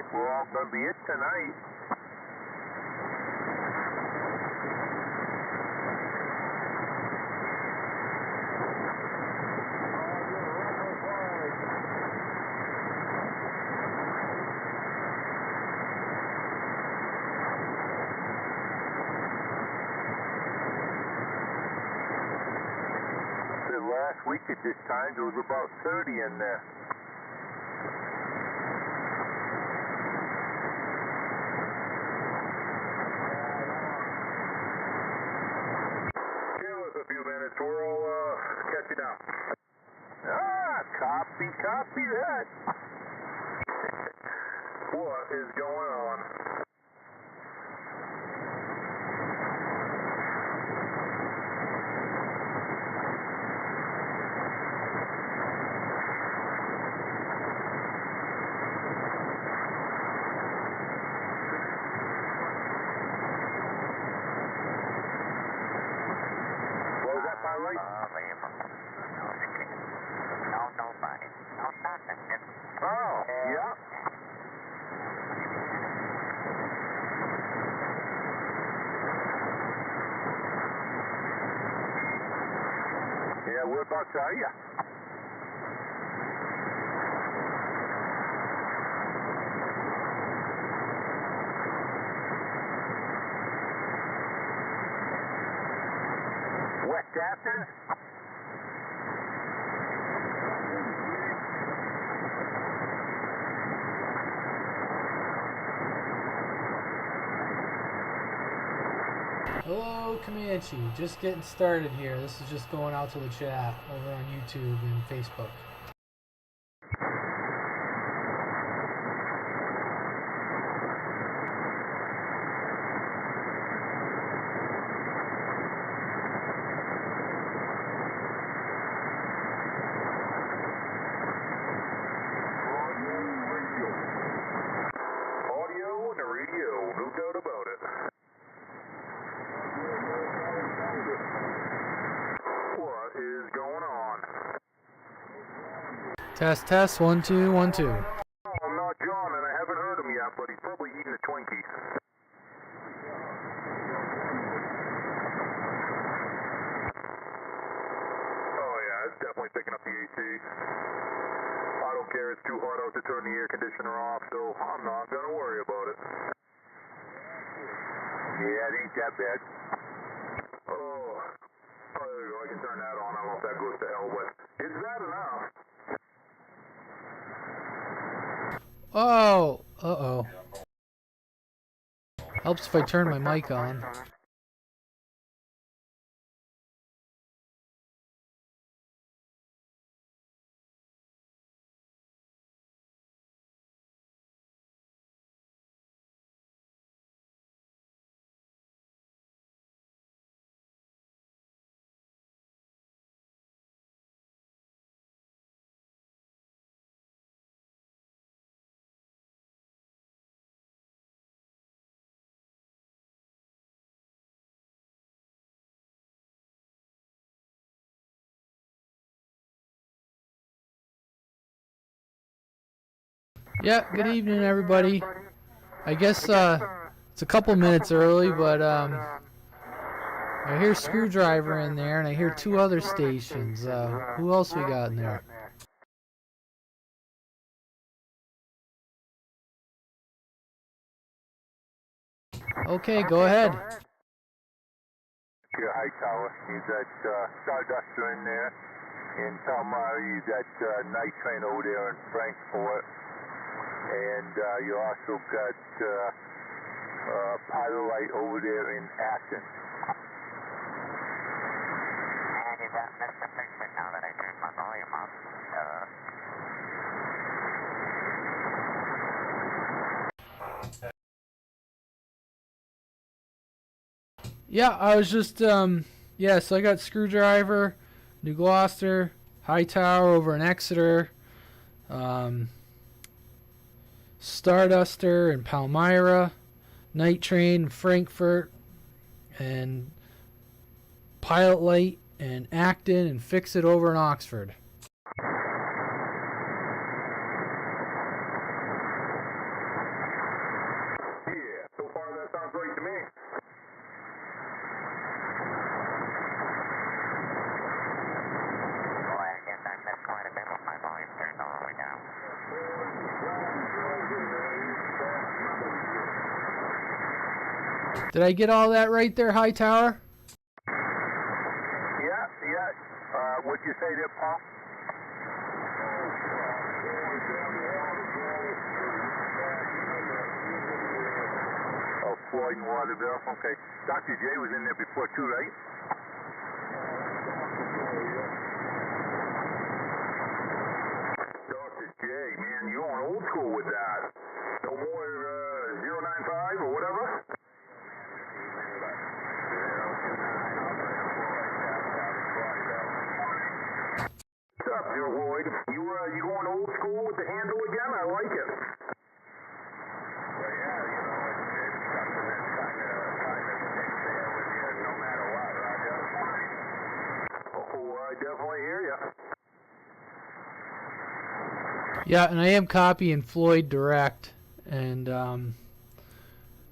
think we're all going to be it tonight. Last week at this time, there was about 30 in there. Give us a few minutes, we'll catch you down. Copy that. What is going on? Oh, yeah. Yeah, whereabouts are you? West Afton? Hello Comanche, just getting started here. This is just going out to the chat over on YouTube and Facebook. Audio and the radio, no doubt about it. What is going on? Test, 1 2 1 2. Oh, I'm not John, and I haven't heard him yet, but he's probably eating a Twinkie. Oh yeah, it's definitely picking up the AC. I don't care, it's too hot out to turn the air conditioner off, so I'm not gonna worry about it. Yeah, it ain't that bad. Oh, there we go, I can turn that on. I don't know if that goes to hell, but is that enough? Oh, uh-oh. Helps if I turn my mic on. Yeah, good evening everybody. I guess it's a couple minutes early, but I hear Screwdriver in there and I hear 2 other stations. Who else we got in there? Okay, go ahead. Your high tower, you got Starduster in there. In Palmyra, you got Night Train over there in Frankfort. And you also got Pilot over there in Acton. And you got Mr. Fixer now that I turned my volume up. Yeah, I was just, yeah, so I got Screwdriver, New Gloucester, Hightower over in Exeter, Starduster in Palmyra, Night Train in Frankfurt, and Pilot Light in Acton, and Fix It over in Oxford. Did I get all that right there, Hightower? Yeah, yeah. What'd you say there, Paul? Oh, Floyd and Waterville. Okay. Dr. J was in there before too, right? Dr. J, man, you're going old school with that. No more 095 or whatever? What's up, Joe Lloyd? You going old school with the handle again? I like it. Well, yeah, you know, it's something that's kind of sticks there with you no matter what, Roger. Oh, I definitely hear you. Yeah, and I am copying Floyd direct. And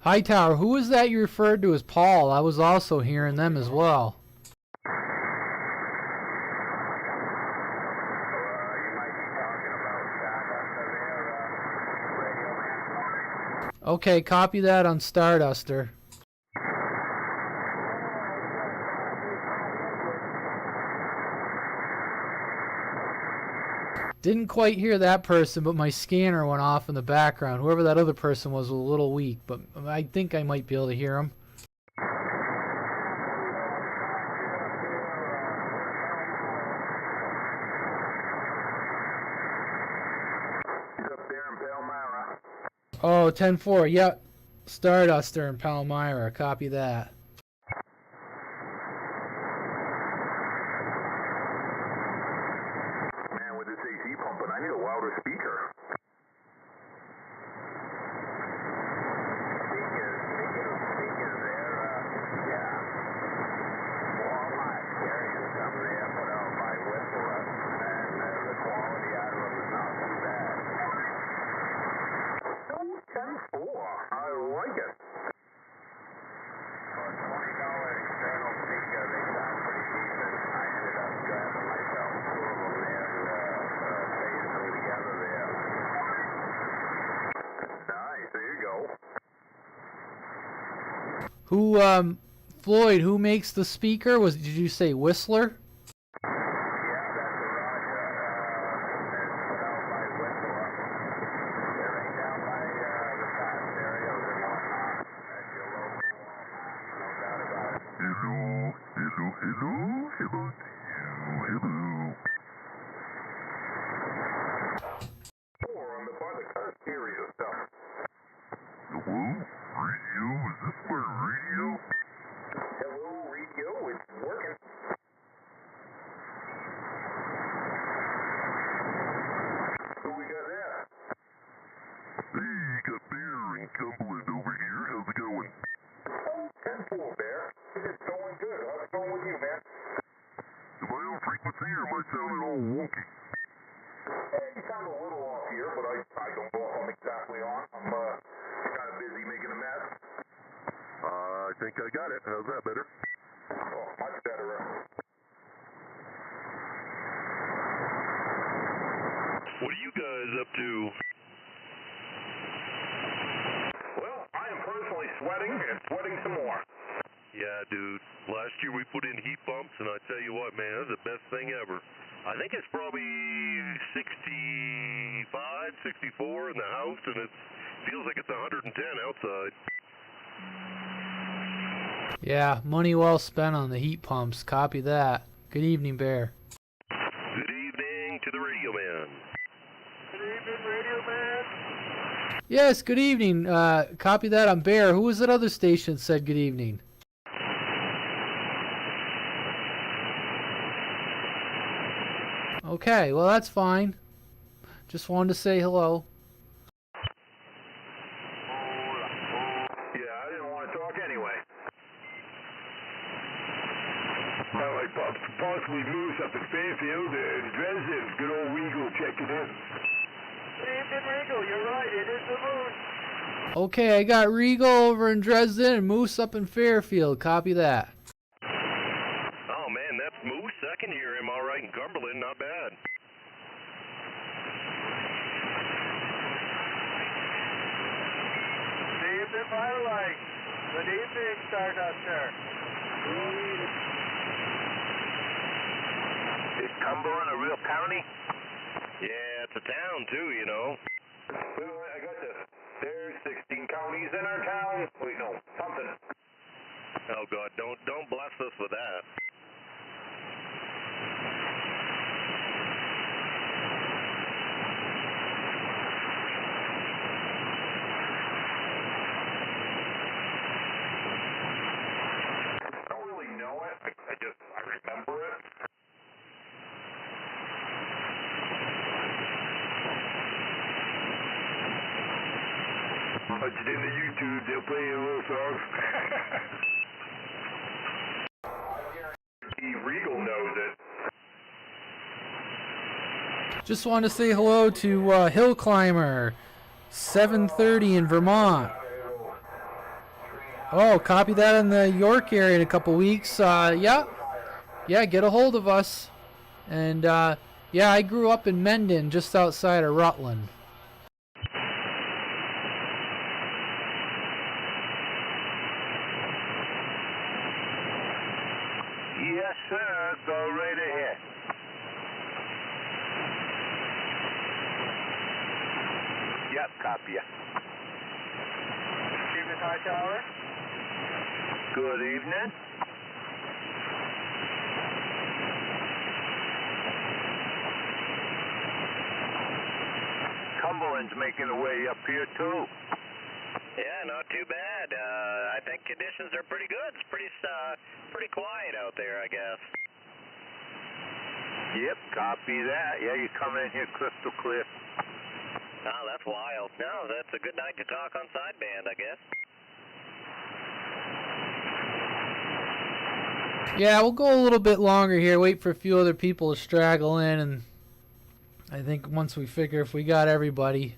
Hightower, who was that you referred to as Paul? I was also hearing them as well. You might be talking about Starduster there, Radio Man. Okay, copy that on Starduster. Didn't quite hear that person, but my scanner went off in the background. Whoever that other person was a little weak, but I think I might be able to hear him. He's up there in Palmyra. Oh, 10-4. Yep. Starduster in Palmyra. Copy that. Man, with this AC pumping, I need a louder speaker. Speakers there, yeah. Walmart carrying some there put out by Whistler, and the quality out of them is not too bad. Oh, 10-4. I like it. For a $20 external speaker, they sound pretty decent. I ended up grabbing myself two of them there and phasing them together there. Nice, there you go. Who, Floyd, who makes the speaker? Did you say Whistler? Yeah, that's a Roger. It's put out by Whistler. They're right down by the fast stereos and whatnot at your local Walmart. No doubt about it. Hello to you. Or on the by the car stereo stuff. Hello, radio? Is this my radio? Hello, radio. It's working. Who we got there? Hey, you got Bear and Cumberland over here. How's it going? Oh, 10-4, Bear. It's going good. How's it going with you, man? Am I on frequency or am I sounding all wonky? You sound a little off here, but I don't know if I'm exactly on. I'm kind of busy making a mess. I think I got it. How's that better? Oh, much better. What are you guys up to? Well, I am personally sweating and sweating some more. Yeah, dude. Last year we put in heat pumps, and I tell you what, man, that's the best thing ever. I think it's probably 65, 64 in the house, and it feels like it's 110 outside. Yeah, money well spent on the heat pumps. Copy that. Good evening, Bear. Good evening to the radio man. Good evening, Radio Man. Yes, good evening. Copy that on Bear. Who was that other station that said good evening? Okay, well that's fine. Just wanted to say hello. Yeah, I didn't want to talk anyway. Well, I possibly lose up in Fairfield and Dresden. Good old Regal checking in. Good evening, Regal. You're right. It is the Moose. Okay, I got Regal over in Dresden and Moose up in Fairfield. Copy that. Oh, man, that's Moose. I can hear him all right in Cumberland. Not bad. Evening, Firelight. Good evening, Stardust, sir. Is Cumberland a real county? Yeah, it's a town too, you know. Well, I got this. There's 16 counties in our town. Wait, no, something. Oh God, don't bless us with that. I don't really know it. I remember it. Put it in the YouTube, they'll play a little song. Regal knows it. Just want to say hello to Hill Climber, 7:30 in Vermont. Oh, copy that in the York area in a couple weeks. Yeah, get a hold of us. And yeah, I grew up in Mendon, just outside of Rutland. Yes, sir. Go right ahead. Yep, copy ya. Evening, High Tower. Good evening. Cumberland's making a way up here, too. Yeah, not too bad. I think conditions are pretty good. It's pretty quiet out there, I guess. Yep, copy that. Yeah, you're coming in here crystal clear. Oh, that's wild. No, that's a good night to talk on sideband, I guess. Yeah, we'll go a little bit longer here. Wait for a few other people to straggle in, and I think once we figure if we got everybody.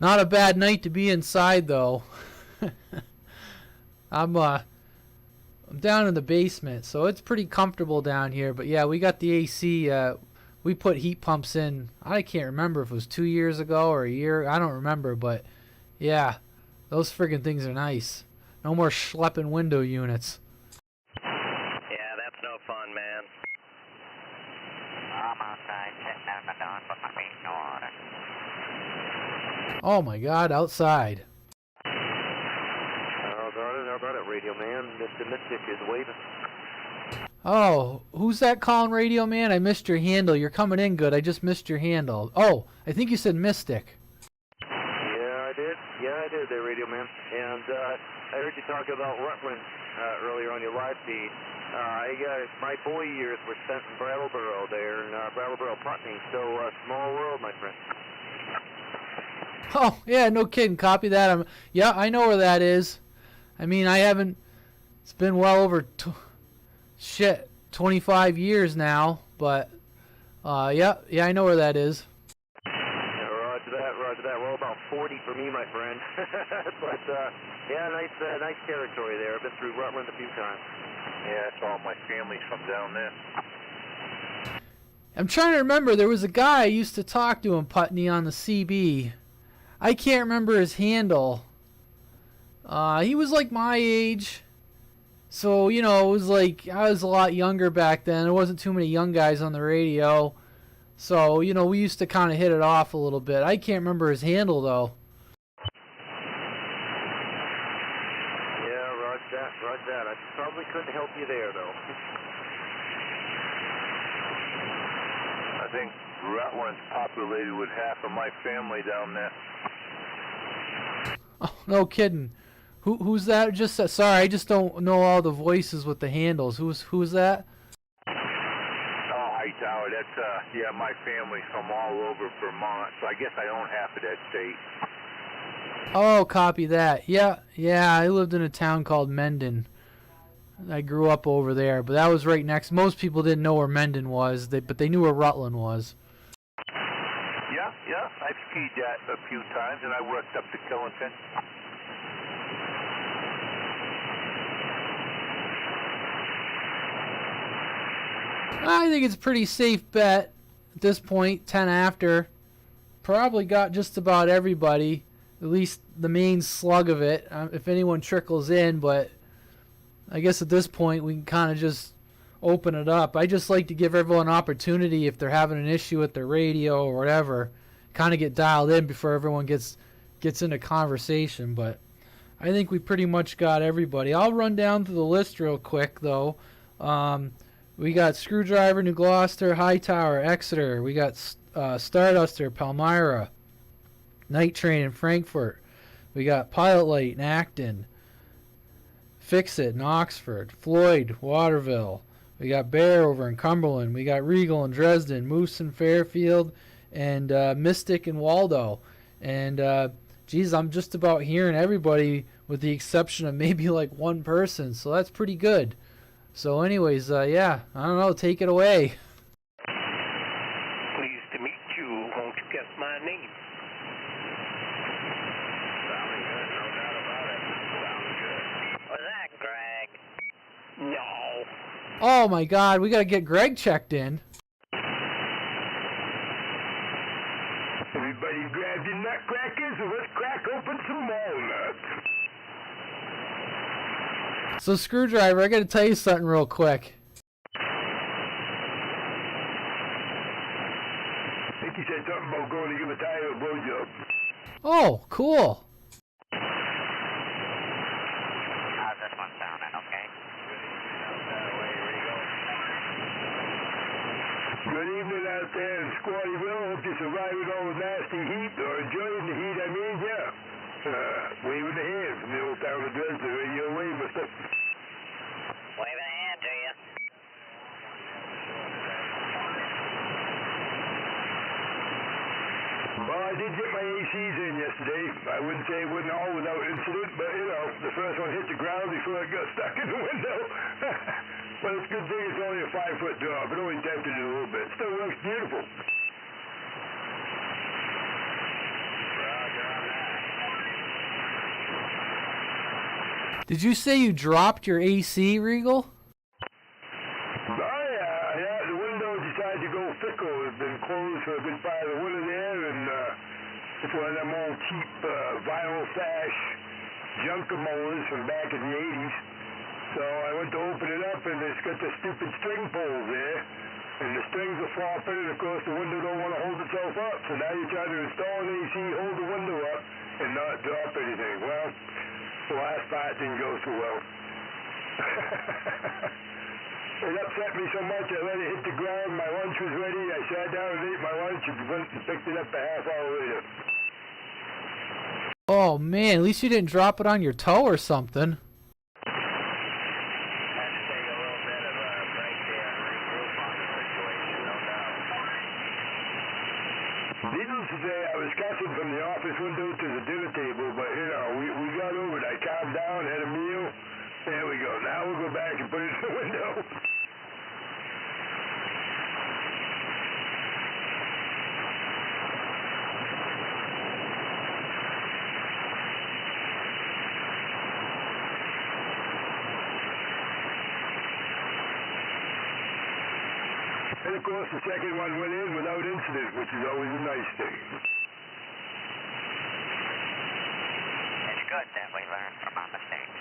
Not a bad night to be inside, though. I'm down in the basement, so it's pretty comfortable down here. But yeah, we got the AC. We put heat pumps in. I can't remember if it was 2 years ago or a year. I don't remember, but yeah, those friggin' things are nice. No more schlepping window units. Yeah, that's no fun, man. I'm outside, sitting down the dawn with my feet in the water. Oh my God, outside. How about it, Radio Man? Mr. Mystic is waving. Oh, who's that calling Radio Man? I missed your handle. You're coming in good. I just missed your handle. Oh, I think you said Mystic. Yeah, I did. There, Radio Man. And I heard you talk about Rutland earlier on your live feed. My boy years were spent in Brattleboro there, in Brattleboro, Putney. So, small world, my friend. Oh, yeah, no kidding. Copy that. Yeah, I know where that is. I mean, I haven't... It's been well over... 25 years now, but... yeah, I know where that is. Yeah, roger that. Well, about 40 for me, my friend. But, yeah, nice territory there. I've been through Rutland a few times. Yeah, that's all my family's from down there. I'm trying to remember. There was a guy I used to talk to in Putney on the CB. I can't remember his handle. He was like my age. So, you know, it was like I was a lot younger back then. There wasn't too many young guys on the radio. So, you know, we used to kind of hit it off a little bit. I can't remember his handle, though. Yeah, roger that. I probably couldn't help you there, though. I think Rutland's populated with half of my family down there. Oh, no kidding. Who's that? Just sorry, I just don't know all the voices with the handles. Who's that? Oh, Hightower. That's yeah, my family's from all over Vermont, so I guess I own half of that state. Oh, copy that. Yeah, I lived in a town called Mendon. I grew up over there, but that was right next. Most people didn't know where Mendon was, but they knew where Rutland was. Yeah, I've skied that a few times, and I worked up to Killington. I think it's a pretty safe bet at this point, 10 after. Probably got just about everybody. at least the main slug of it, if anyone trickles in. But I guess at this point we can kind of just open it up. I just like to give everyone an opportunity if they're having an issue with their radio or whatever, kind of get dialed in before everyone gets into conversation. But I think we pretty much got everybody. I'll run down through the list real quick though. We got Screwdriver, New Gloucester, Hightower, Exeter. We got Starduster, Palmyra, Night Train in Frankfurt. We got Pilot Light in Acton, Fix It in Oxford, Floyd, Waterville. We got Bear over in Cumberland. We got Regal in Dresden, Moose in Fairfield, and Mystic in Waldo. And geez, I'm just about hearing everybody with the exception of maybe like one person. So that's pretty good. So anyways, yeah, I don't know, take it away. Pleased to meet you. Won't you guess my name? Sounding good, no doubt about it. Sounds good. Was that Greg? No. Oh my God, we gotta get Greg checked in. Everybody grab your nutcrackers and let's crack open some walnuts. So Screwdriver, I gotta tell you something real quick. I think he said something about going to give a tire a blowjob. Oh, cool. How's this one sounding, okay? Good evening out there in Squattyville. Hope you're surviving all the nasty heat, or enjoying the heat, I mean, yeah. Waving the hand from the old town of Dresden, radio wave, mister. Waving a hand to you. Well, I did get my ACs in yesterday. I wouldn't say it wasn't all without incident, but, you know, the first one hit the ground before it got stuck in the window. But it's a good thing it's only a 5-foot drop. It only dented it a little bit. Still works beautiful. Did you say you dropped your AC, Regal? Oh, yeah. The window decided to go fickle. It's been closed for a good part of the winter there, and it's one of them old cheap vinyl sash junker mowers from back in the 80s. So I went to open it up, and it's got the stupid string poles there, and the strings are flopping, and of course the window don't want to hold itself up. So now you're trying to install an AC, hold the window up, and not drop anything. Well, the last part didn't go so well. It upset me so much I let it hit the ground. My lunch was ready. I sat down and ate my lunch and went and picked it up a half hour later. Oh man, at least you didn't drop it on your toe or something. Needless to say, I was cussing from the office window to the dinner table, but, you know, we got over it. I calmed down, had a meal. There we go. Now we'll go back and put it in the window. And, of course, the second one went in without incident, which is always a nice thing. It's good that we learn from our mistakes.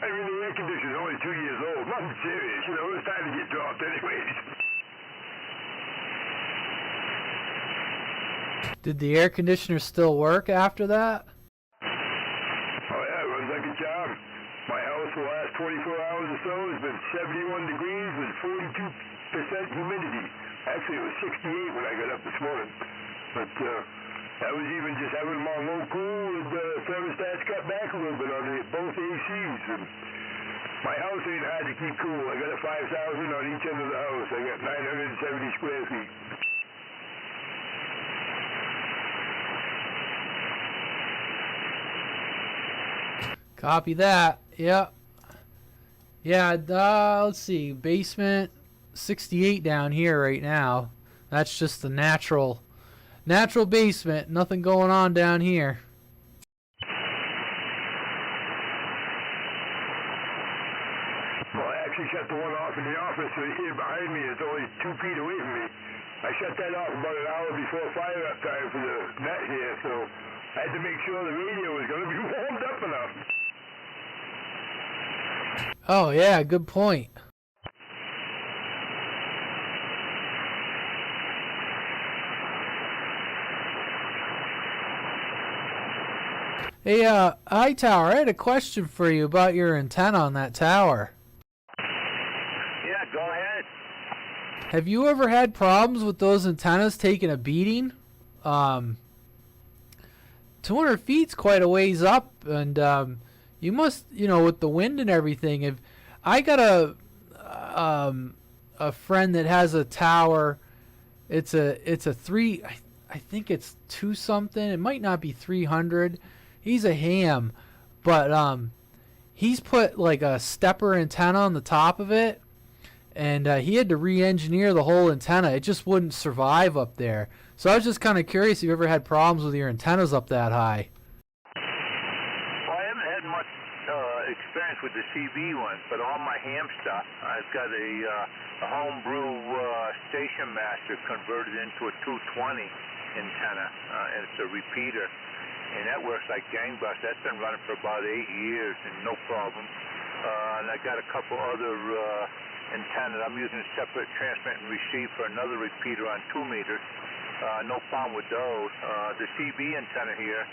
I mean, the air conditioner's only 2 years old. Nothing serious, you know. It's time to get dropped anyways. Did the air conditioner still work after that? Oh, yeah, it runs like a charm. My house the last 24 hours or so has been 71 degrees with 42% humidity. Actually, it was 68 when I got up this morning. But that was even just having them on low cool, and the thermostats cut back a little bit on both ACs. And my house ain't hard to keep cool. I got a 5,000 on each end of the house. I got 970 square feet. Copy that. Yep. Yeah, let's see. Basement 68 down here right now. That's just the natural basement. Nothing going on down here. Well, I actually shut the one off in the office right here behind me. It's only 2 feet away from me. I shut that off about an hour before fire-up time for the net here, so I had to make sure the radio was going to be warmed up enough. Oh, yeah, good point. Hey, iTower, I had a question for you about your antenna on that tower. Yeah, go ahead. Have you ever had problems with those antennas taking a beating? 200 feet's quite a ways up, and you must, with the wind and everything. If I got a friend that has a tower, it's a three. I think it's 2 something. It might not be 300. He's a ham, but he's put like a stepper antenna on the top of it, and he had to re-engineer the whole antenna. It just wouldn't survive up there. So I was just kind of curious if you ever had problems with your antennas up that high. Well, I haven't had much experience with the CB ones, but all my ham stuff, I've got a homebrew station master converted into a 220 antenna, and it's a repeater. And that works like gangbusters. That's been running for about 8 years and no problem. And I got a couple other antennas. I'm using a separate transmit and receive for another repeater on 2 meters. No problem with those. The CB antenna here,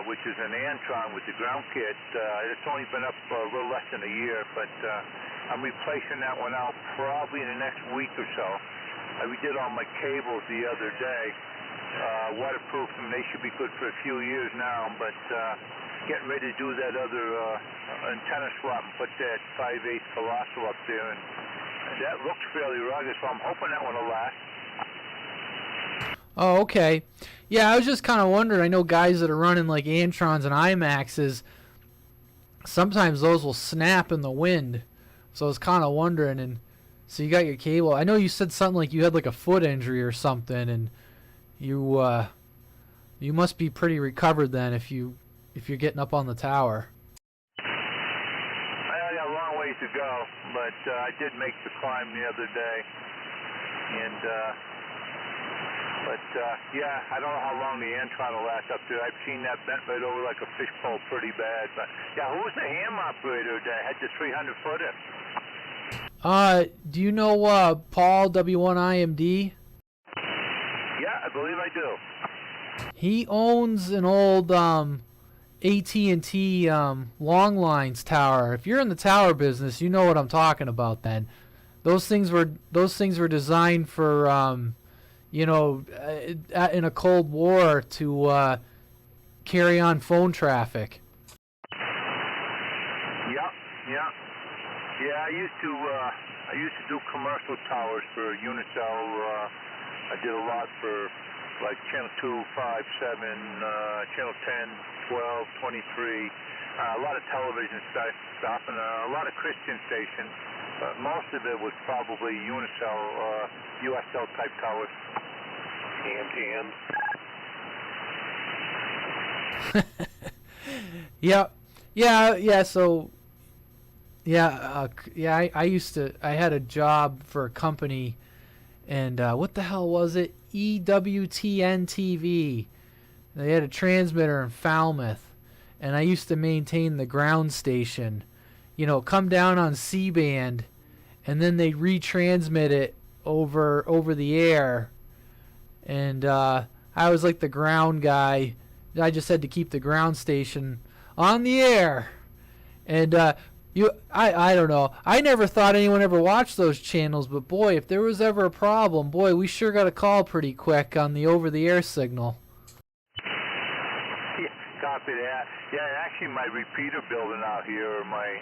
which is an Antron with the ground kit, it's only been up a little less than a year, but I'm replacing that one out probably in the next week or so. I redid all my cables the other day. Waterproof them, they should be good for a few years now, but getting ready to do that other antenna swap and put that 5/8 Colossal up there, and that looks fairly rugged, so I'm hoping that one will last. Oh, okay. Yeah, I was just kind of wondering. I know guys that are running like Antrons and IMAXs, sometimes those will snap in the wind, so I was kind of wondering. And so you got your cable. I know you said something like you had like a foot injury or something, and you must be pretty recovered then if you're getting up on the tower. I got a long ways to go, but I did make the climb the other day, and yeah, I don't know how long the Antron will last up there. I've seen that bent right over like a fishbowl pretty bad, but yeah, who was the ham operator that had the 300 footer? Do you know Paul W1IMD? I believe I do. He owns an old AT&T long lines tower. If you're in the tower business, you know what I'm talking about. Then those things were designed for in a Cold War to carry on phone traffic. Yeah. I used to do commercial towers for Unicell. I did a lot for like channel 2, 5, 7, channel 10, 12, 23, a lot of television stuff, and a lot of Christian stations. But most of it was probably Unicell, USL type towers. Yeah. So, I had a job for a company, and what the hell was it? EWTN TV. They had a transmitter in Falmouth, and I used to maintain the ground station. Come down on C-band, and then they retransmit it over the air. And I was like the ground guy. I just had to keep the ground station on the air. And I don't know. I never thought anyone ever watched those channels, but boy, if there was ever a problem, boy, we sure got a call pretty quick on the over-the-air signal. Yeah, copy that. Yeah, actually my repeater building out here, or my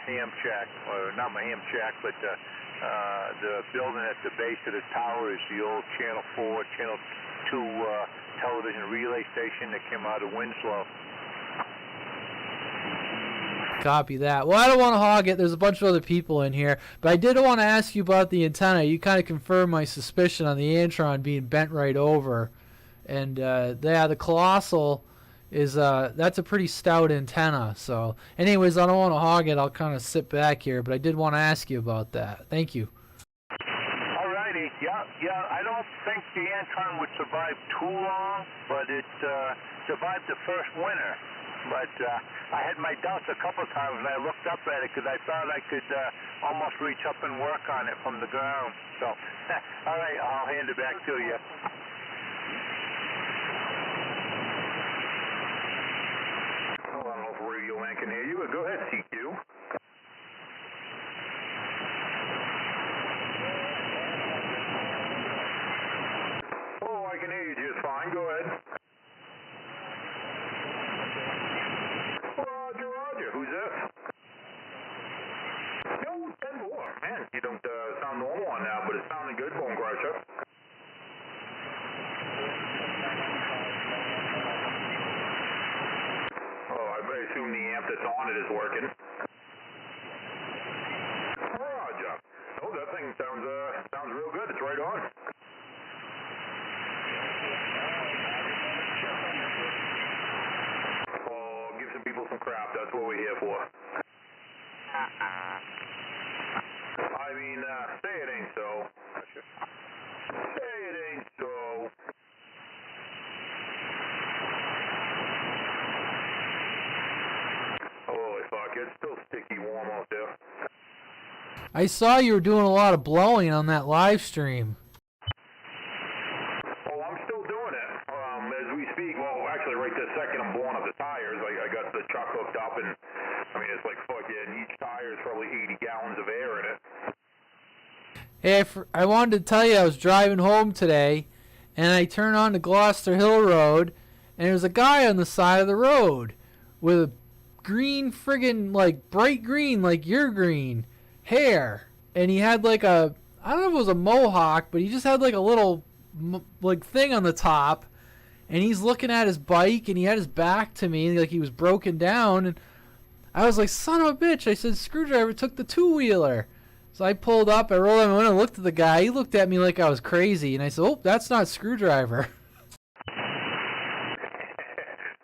ham shack, or not my ham shack, but the building at the base of the tower is the old Channel 4, Channel 2 television relay station that came out of Winslow. Copy that. Well, I don't want to hog it. There's a bunch of other people in here. But I did want to ask you about the antenna. You kind of confirmed my suspicion on the Antron being bent right over. And, the Colossal is, that's a pretty stout antenna. So, anyways, I don't want to hog it. I'll kind of sit back here. But I did want to ask you about that. Thank you. All righty. Yeah. I don't think the Anton would survive too long, but it survived the first winter. But I had my doubts a couple times when I looked up at it because I thought I could almost reach up and work on it from the ground. So, all right, I'll hand it back to you. Oh, I don't know if Radio Man can hear you, but go ahead, CQ. Oh, I can hear you just fine. Go ahead. Roger, Roger. Who's this? No, 10-4. Man, you don't sound normal on now, but it's sounding good, Bone Crusher. Oh, I assume the amp that's on it is working. Roger. Oh, that thing sounds real good. It's right on. Oh, give some people some crap. That's what we're here for. I mean, say it ain't so. Say it ain't so. Holy fuck, it's still sticky warm out there. I saw you were doing a lot of blowing on that live stream. Oh, I'm still doing it. As we speak, well, actually right this second I'm blowing up the tires. I got the truck hooked up and, I mean, it's like fucking, each tire is probably 80 gallons of air in it. Hey, I wanted to tell you I was driving home today, and I turned on to Gloucester Hill Road, and there's a guy on the side of the road with a green friggin', like, bright green, like your green, hair. And he had like a, I don't know if it was a mohawk, but he just had like a little, like, thing on the top. And he's looking at his bike, and he had his back to me, like he was broken down. And I was like, son of a bitch. I said, Screwdriver took the two-wheeler. So I pulled up, I rolled him in and looked at the guy. He looked at me like I was crazy. And I said, oh, that's not Screwdriver.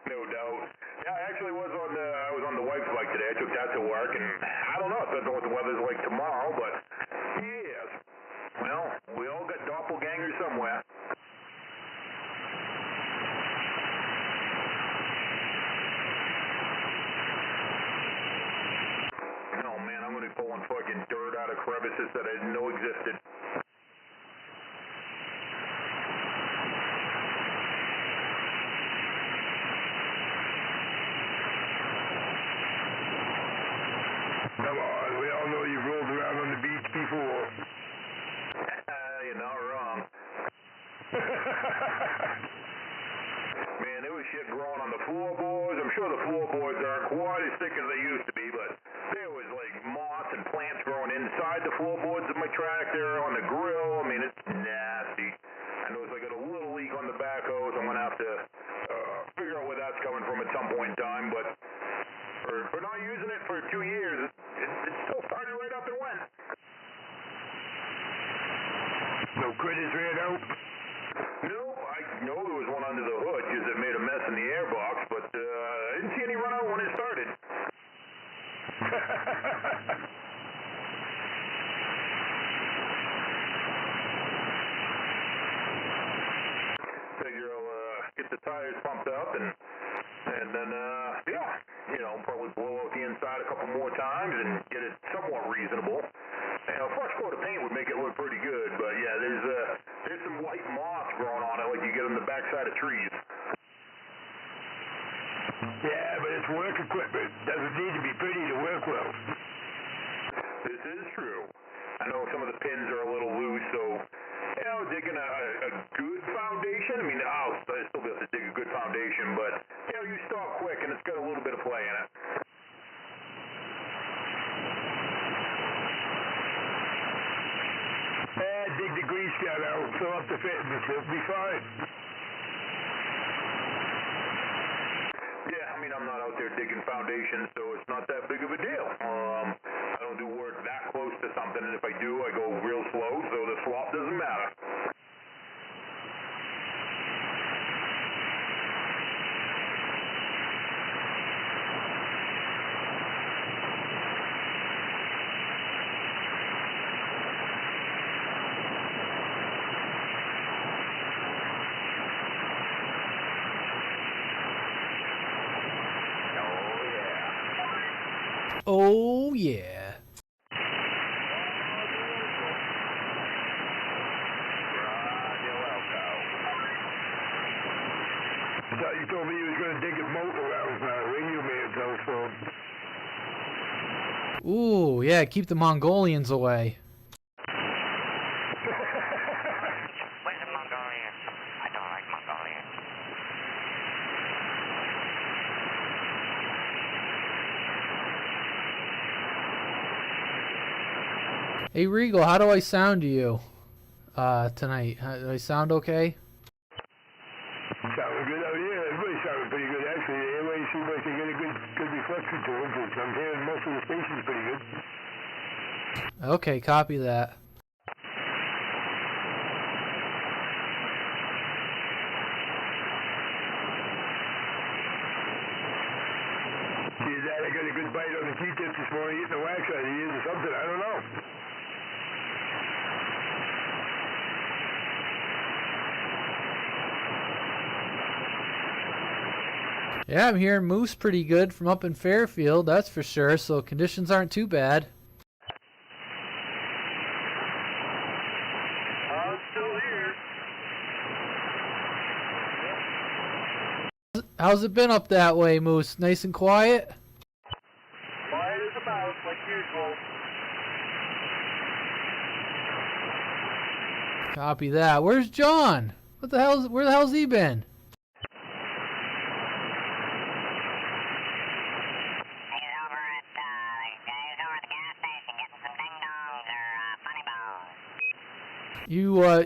No doubt. Yeah, I actually was on the wife's bike today. I took that to work, and I don't know. It depends on what the weather's like tomorrow, but yes. Well, we all got doppelgangers somewhere. Oh man, I'm gonna be pulling fucking dirt out of crevices that I didn't know existed. Come on, we all know you've rolled around on the beach before. You're not wrong. Man, there was shit growing on the floorboards. I'm sure the floorboards aren't quite as thick as they used to be, but there was like moss and plants growing inside the floorboards of my tractor, on the grill. I mean, it's nasty. I noticed I got a little leak on the backhoe, so I'm going to have to figure out where that's coming from at some point in time, but for not using it for 2 years, it still started right up and went. No critters ran out? No, I know there was one under the hood because it made a mess in the airbox, but I didn't see any run out when it started. Figure I'll get the tires pumped up and then yeah, you know, probably blow out the inside a couple more times and get it somewhat reasonable. You know, a fresh coat of paint would make it look pretty good, but yeah, there's some white moss growing on it like you get on the backside of trees. Yeah, but it's work equipment. Doesn't need to be pretty to work well. This is true. I know some of the pins are a little loose, so, you know, digging a good foundation, I mean, I'll still be able to dig a good foundation, but, you know, you start quick and it's got a little bit of play in it. Dig the grease gun out, fill up the fittings, it'll be fine. Yeah, I mean, I'm not out there digging foundations, so it's not that big of a deal. I don't do work that close to something, and if I do, I go real slow, so the slop doesn't matter. Oh, yeah. I thought you told me you was going to dig a moat around Radio Man's house phone. Ooh, yeah, keep the Mongolians away. Where's the Mongolian? I don't like Mongolians. Hey, Regal, how do I sound to you tonight? Do I sound okay? Sounding good out here. Everybody sounding pretty good, actually. Everybody seems like they get a good reflection to them. I'm hearing most of the stations pretty good. Okay, copy that. See that? I got a good bite on the Q-tip this morning, eating the wax out of the ears or something. I don't know. Yeah, I'm hearing moose pretty good from up in Fairfield, that's for sure, so conditions aren't too bad. I'm still here. How's it been up that way, Moose? Nice and quiet? Quiet as a mouse, like usual. Copy that. Where's John? Where the hell's he been?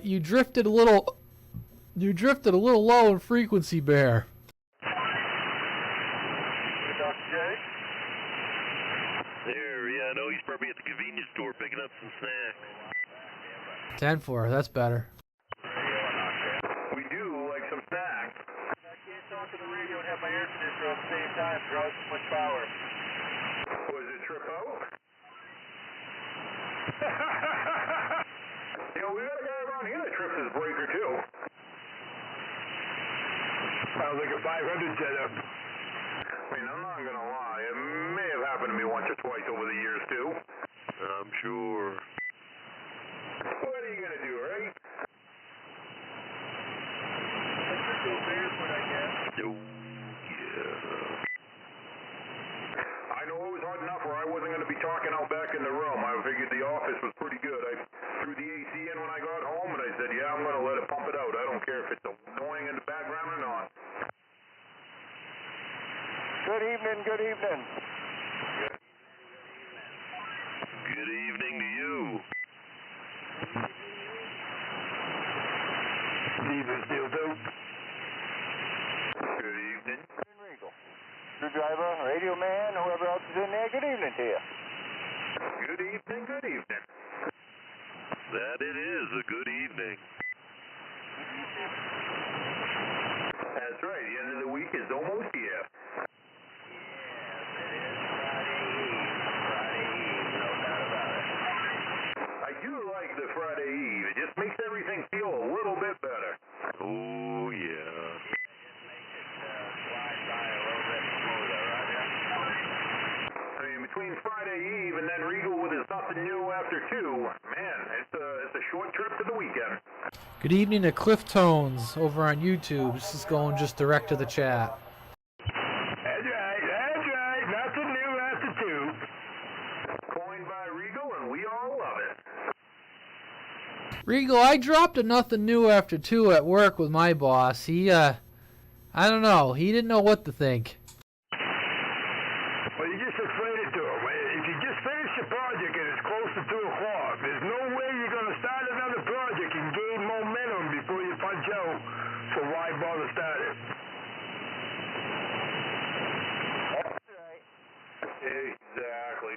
You drifted a little low in frequency, Bear. There, yeah, I know he's probably at the convenience store picking up some snacks. 10-4, that's better. We do like some snacks. I can't talk to the radio and have my air conditioner at the same time. Draws too much power. Was it trip out? You know, we got a guy around here that trips his breaker too. Sounds like a 500 setup. I mean, I'm not gonna lie. It may have happened to me once or twice over the years too. I'm sure. What are you gonna do, right? Let's just go barefoot, I guess. Oh, yeah. I know it was hard enough where I wasn't gonna be talking out back in the room. I figured the office was pretty good. I threw the AC in when I got home, and I said, yeah, I'm gonna let it pump it out. I don't care if it's annoying in the background or not. Good evening, good evening. Good evening to you. Evening, Steel Toe. Good evening. Regal. Screwdriver, radio man, whoever else is in there, good evening to you. Good evening, good evening. That it is, a good evening. That's right, the end of the week is almost here. I do like the Friday Eve. It just makes everything feel a little bit better. Oh, yeah. I mean, between Friday Eve and then Regal with his nothing new after 2, man, it's a short trip to the weekend. Good evening to Cliff Tones over on YouTube. This is going just direct to the chat. That's right. Nothing new after 2. Coined by Regal, and we all love it. Regal, I dropped a nothing new after 2 at work with my boss. He, I don't know. He didn't know what to think. Well, you just explain it to him. If you just finish your project and it's close to 2 o'clock, there's no way you're going to start another project and gain momentum before you punch out. So why bother starting? That's right. Exactly.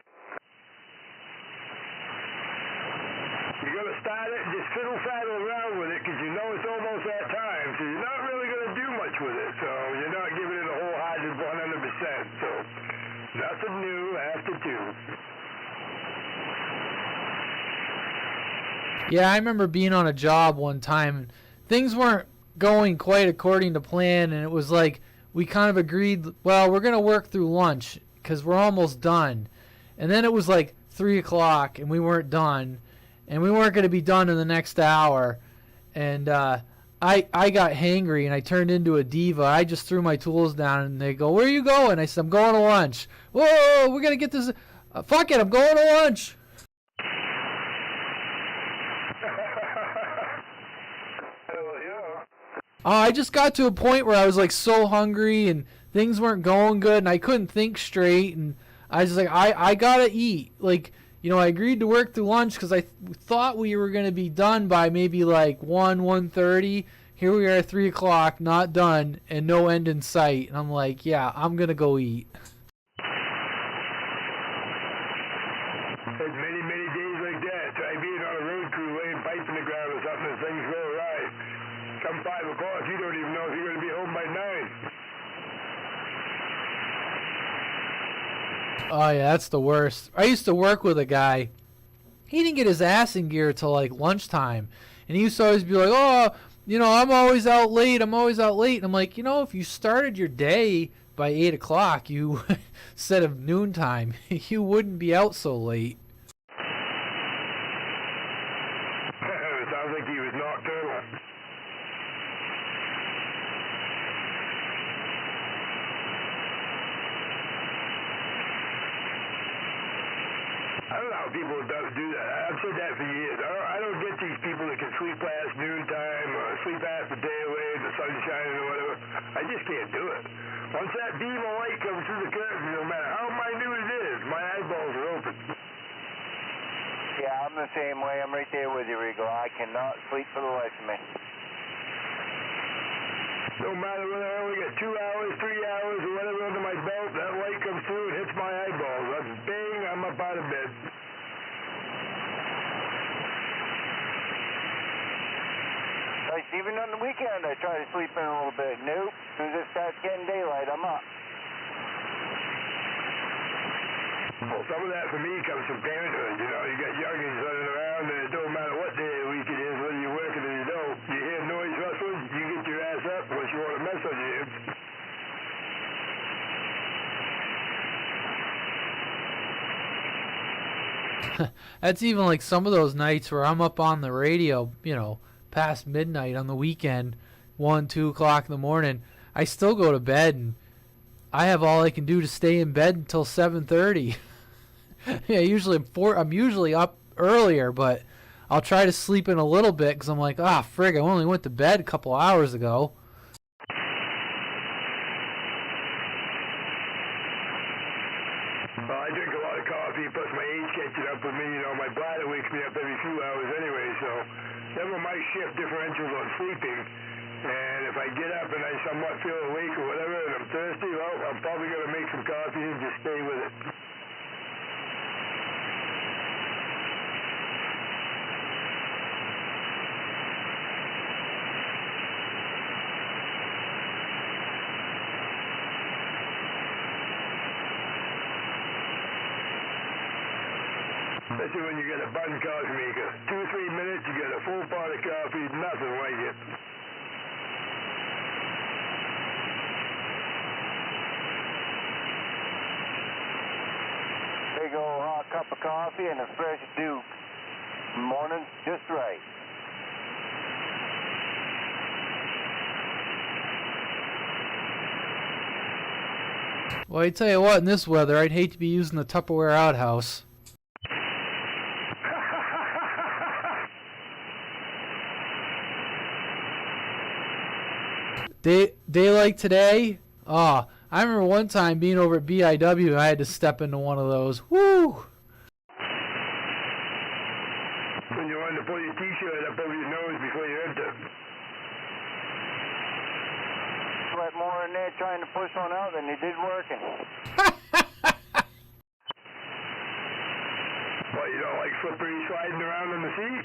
You're going to start it and just fiddle-faddle around with it because you know it's almost that time. So you're not really going to do much with it. So you're not giving it a wholehearted 100%. So nothing new after 2. Yeah, I remember being on a job one time. Things weren't going quite according to plan, and it was like we kind of agreed, well, we're going to work through lunch because we're almost done. And then it was like 3 o'clock, and we weren't done. And we weren't going to be done in the next hour. And I got hangry, and I turned into a diva. I just threw my tools down, and they go, "Where are you going?" I said, "I'm going to lunch." "Whoa, we're going to get this. Fuck it, I'm going to lunch." I just got to a point where I was like so hungry and things weren't going good and I couldn't think straight, and I was like, I gotta eat. Like, you know, I agreed to work through lunch because I thought we were gonna be done by maybe like 1:30. Here we are at 3 o'clock, not done, and no end in sight. And I'm like, yeah, I'm gonna go eat. There's many, many days like that. Try being on a road crew laying pipe in the ground or something and things go awry. Come 5 o'clock, you don't even know if you're going to be home by 9. Oh yeah, that's the worst. I used to work with a guy. He didn't get his ass in gear till like lunchtime, and he used to always be like, "Oh, you know, I'm always out late. I'm always out late." And I'm like, you know, if you started your day by 8 o'clock, you instead of noontime, you wouldn't be out so late. Sounds like he was nocturnal. I don't know how people do that. I've said that for years. I don't get these people that can sleep past noontime or sleep past the daylight, the sun shining or whatever. I just can't do it. Once that beam of light comes through the curtain, no matter how minute it is, my eyeballs are open. Yeah, I'm the same way. I'm right there with you, Regal. I cannot sleep for the life of me. No matter whether I only get 2 hours, 3 hours, or whatever under my belt, that light comes through and hits my eyeballs. That's bang, I'm up out of bed. Like, even on the weekend, I try to sleep in a little bit. Nope. As soon as it starts getting daylight, I'm up. Well, some of that for me comes from parenthood. You know, you got youngins running around, and it don't matter what day of the week it is, whether you're working or you don't. You hear noise rustling, you get your ass up unless you want to mess on your hands. That's even like some of those nights where I'm up on the radio, you know, past midnight on the weekend, 1, 2 o'clock in the morning. I still go to bed, and I have all I can do to stay in bed until 7:30. Yeah, I'm usually up earlier, but I'll try to sleep in a little bit because I'm like, frig, I only went to bed a couple hours ago. Well, I drink a lot of coffee, plus my age catching up with me. You know, my bladder wakes me up every few hours anyway, so never mind shift differentials on sleeping. And if I get up and I somewhat feel awake or whatever and I'm thirsty, well, I'm probably going to make some coffee and just stay with it. Especially when you get a bun coffee maker. 2 or 3 minutes, you get a full pot of coffee, nothing like it. Big old hot cup of coffee and a fresh Duke. Morning, just right. Well, I tell you what, in this weather, I'd hate to be using the Tupperware outhouse. Day like today, I remember one time being over at BIW, I had to step into one of those. Woo! When you wanted to pull your t-shirt up over your nose before you enter. Sweat more in there trying to push one out than you did working. What, you don't like slippery sliding around in the seat?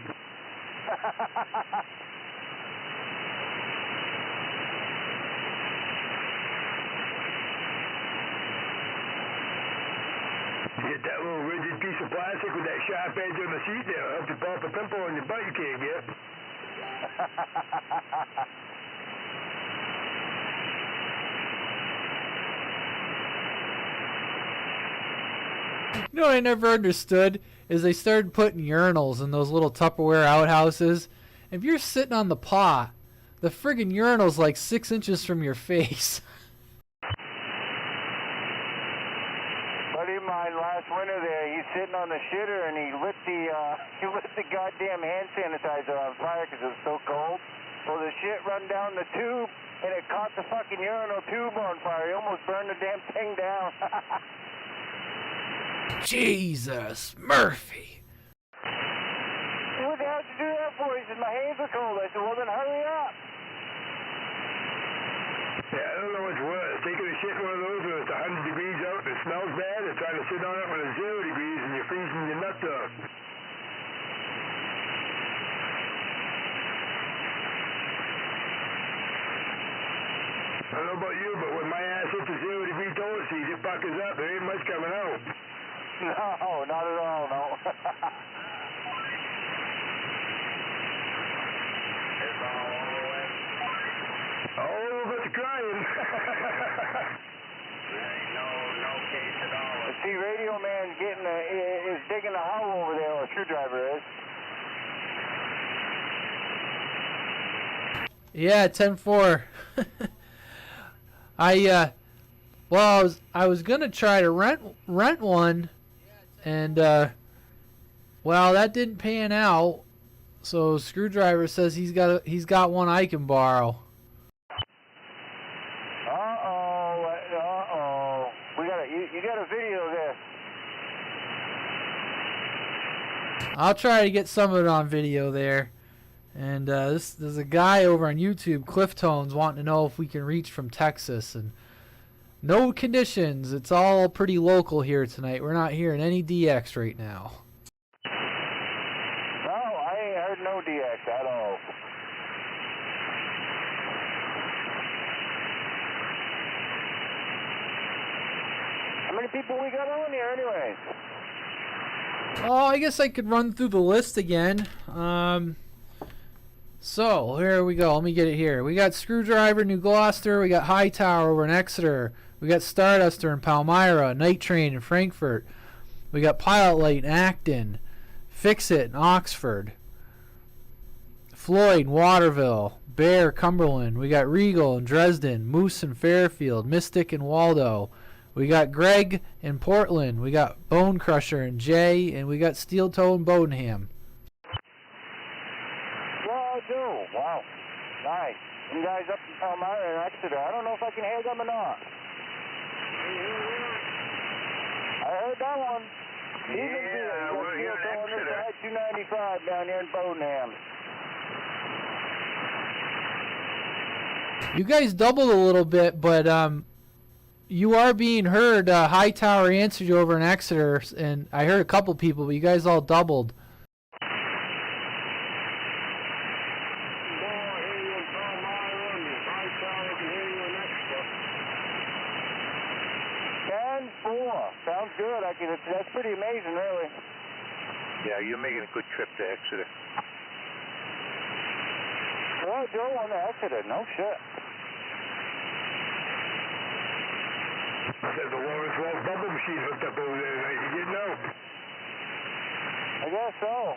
Get that little rigid piece of plastic with that sharp edge on the seat there. It'll help you pop a pimple on your butt you can't get. You know what I never understood is they started putting urinals in those little Tupperware outhouses. If you're sitting on the pot, the friggin' urinal's like 6 inches from your face. Buddy of mine last winter there, he's sitting on the shitter and he lit the goddamn hand sanitizer on fire because it was so cold. So the shit run down the tube and it caught the fucking urinal tube on fire. He almost burned the damn thing down. Jesus, Murphy. What the hell did you do that for? He said, my hands are cold. I said, well then hurry up. Yeah, I don't know what's worse. Taking a shit in one of those when it's 100 degrees out and it smells bad, or trying to sit on it when it's 0 degrees and you're freezing your nuts off. I don't know about you, but when my ass hits a 0 degree toilet seat, it puckers up. There ain't much coming out. No, not at all, no. Oh, but the crying. No case at all. See, Radio Man's is digging a hole over there, or a screwdriver is. Yeah, 10-4. I was gonna try to rent one, and well, that didn't pan out. So Screwdriver says he's got one I can borrow. You got a video of this. I'll try to get some of it on video there. And there's a guy over on YouTube, Cliff Tones, wanting to know if we can reach from Texas. And no conditions. It's all pretty local here tonight. We're not hearing any DX right now. No, I ain't heard no DX at all. How many people we got on here anyways? Oh, I guess I could run through the list again. So, here we go. Let me get it here. We got Screwdriver, New Gloucester. We got Hightower over in Exeter. We got Starduster in Palmyra. Night Train in Frankfurt. We got Pilot Light in Acton. Fix It in Oxford. Floyd in Waterville. Bear, Cumberland. We got Regal in Dresden. Moose in Fairfield. Mystic in Waldo. We got Greg in Portland. We got Bone Crusher in Jay. And we got Steel Toe in Bodenham. Wow, nice. You guys up in Palmyra and Exeter. I don't know if I can hear them or not. I heard that one. Yeah, we're here in Exeter. 295 down here in Bodenham. You guys doubled a little bit, but you are being heard. Hightower answered you over in Exeter, and I heard a couple people, but you guys all doubled. 10-4. Sounds good. That's pretty amazing, really. Yeah, you're making a good trip to Exeter. Well, Joe on to Exeter. No shit. There's a Lawrence Wells bubble machine hooked up over there tonight. You getting out? I guess so.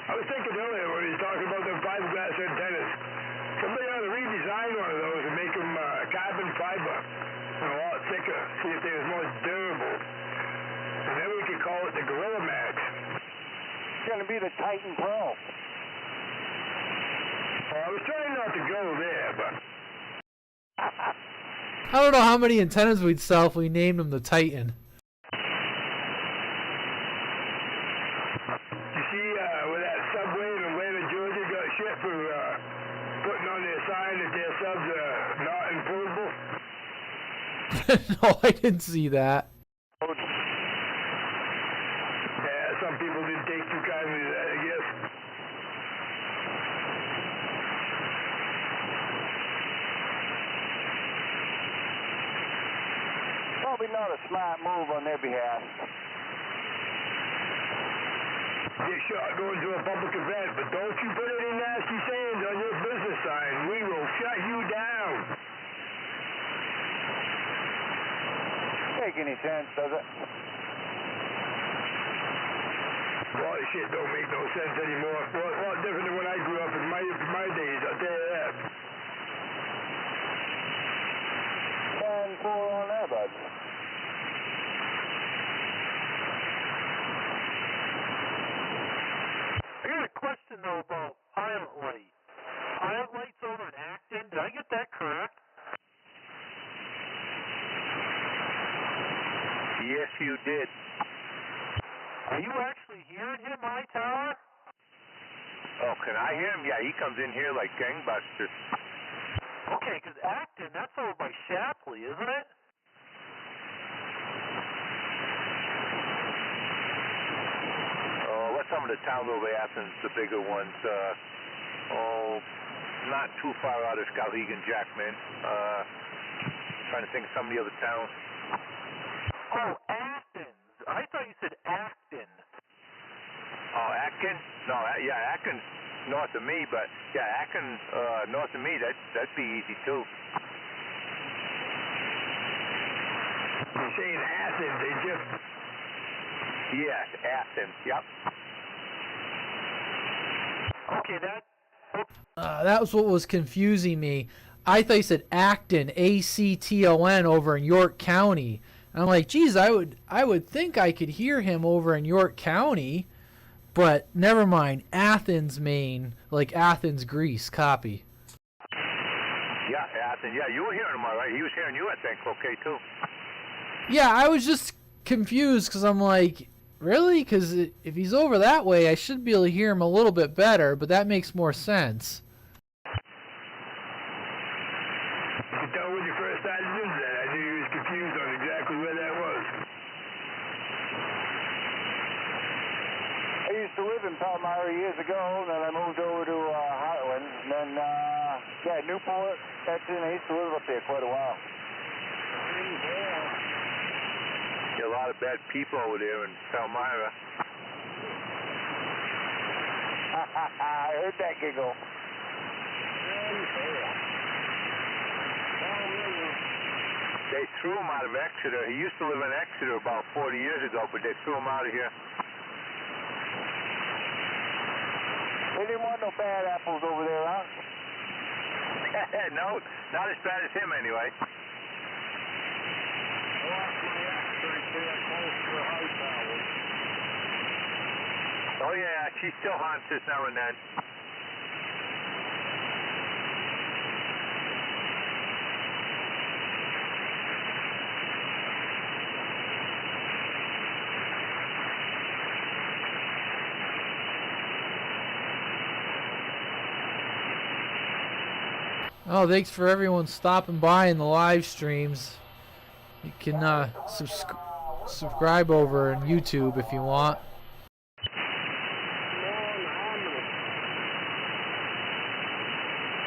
I was thinking earlier when he was talking about the fiberglass antennas, somebody ought to redesign one of those and make them carbon fiber and a lot thicker, see if they was more durable. And then we could call it the Gorilla Max. It's going to be the Titan Pro. Well, I was trying not to go there, but... I don't know how many antennas we'd sell if we named them the Titan. You see where that subway in Atlanta, Georgia got shit for putting on their sign that their subs are not importable? No, I didn't see that. Yeah, some people didn't take too kindly to that, I guess. Probably not a smart move on their behalf. Get shot going to a public event, but don't you put any nasty sayings on your business sign. We will shut you down. Make any sense, does it? A lot of shit don't make no sense anymore. Well, a lot different than when I grew up in my days, I'll tell you that. 10-4 on there, bud. I got a question, though, about pilot light. Pilot light's over in Acton. Did I get that correct? Yes, you did. Are you actually hearing him, my tower? Oh, can I hear him? Yeah, he comes in here like gangbusters. Okay, because Acton, that's over by Shapley, isn't it? What's some of the towns over Athens, the bigger ones? Not too far out of Skowhegan, Jackman. Trying to think of some of the other towns. Oh, Athens. I thought you said Acton. Oh, Atkin? No, yeah, Atkin's north of me, but yeah, Atkin north of me, that'd be easy too. You're saying Athens, ain't you? Yes, Athens, yep. Okay, That was what was confusing me. I thought you said Acton, A-C-T-O-N, over in York County. And I'm like, geez, I would think I could hear him over in York County, but never mind. Athens, Maine, like Athens, Greece. Copy. Yeah, Athens. Yeah, you were hearing him all right. He was hearing you, I think, okay, too. Yeah, I was just confused because I'm like, really? Because if he's over that way, I should be able to hear him a little bit better, but that makes more sense. You could tell when you first started using that. I knew you was confused on exactly where that was. I used to live in Palmyra years ago, and then I moved over to Heartland, and then, yeah, Newport, that's in. I used to live up there quite a while. A lot of bad people over there in Palmyra. I heard that giggle. They threw him out of Exeter. He used to live in Exeter about 40 years ago, but they threw him out of here. They didn't want no bad apples over there, huh? No, not as bad as him anyway. Oh yeah, she still haunts us now and then. Oh, thanks for everyone stopping by in the live streams. You can subscribe over on YouTube if you want.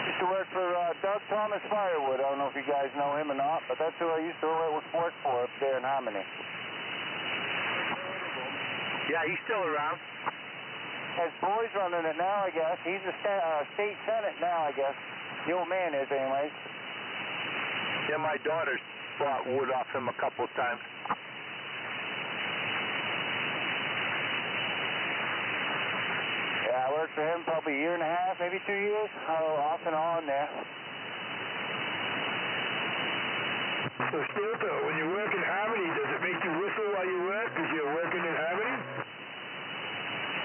Used to work for Doug Thomas Firewood. I don't know if you guys know him or not, but that's who I used to work for up there in Harmony. Yeah, he's still around. Has boys running it now, I guess. He's a state senate now, I guess. The old man is, anyways. Yeah, my daughter's bought wood off him a couple of times. Yeah, I worked for him probably a year and a half, maybe 2 years. Off and on there. So, Stilto, when you work in Harmony, does it make you whistle while you work because you're working in Harmony?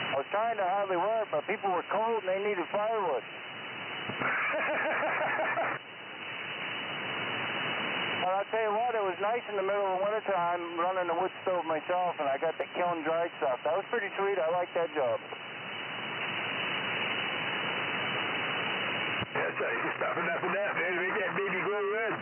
I was trying to hardly work, but people were cold and they needed firewood. Well, I'll tell you what, it was nice in the middle of wintertime running the wood stove myself, and I got the kiln dried stuff. That was pretty sweet. I liked that job. Yeah, so you can stop enough of that, man, to make that baby go red.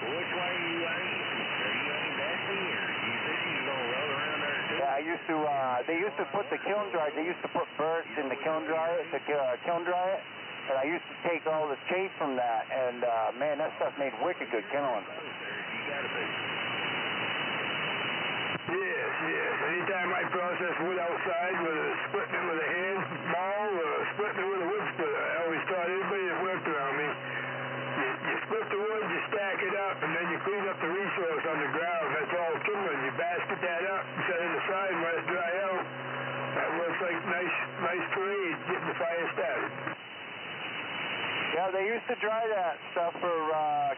Which way are you aiming? Are you aimed at me, or you said you was gonna roll around there too? Yeah, I used to, they used to put the kiln dry, they used to put birch in the kiln dry it, kiln dry it, and I used to take all the chaff from that, and, man, that stuff made wicked good kindling. You gotta be. Yes, yes. Anytime time I process wood outside, whether it's splitting it with a hand maul or splitting it with a wood splitter. I always taught everybody that worked around me, you split the wood, you stack it up, and then you clean up the resource on the ground. That's all kindling. You basket that up, set it aside, and let it dry out. That works like nice parade, getting the fire started. Yeah, they used to dry that stuff for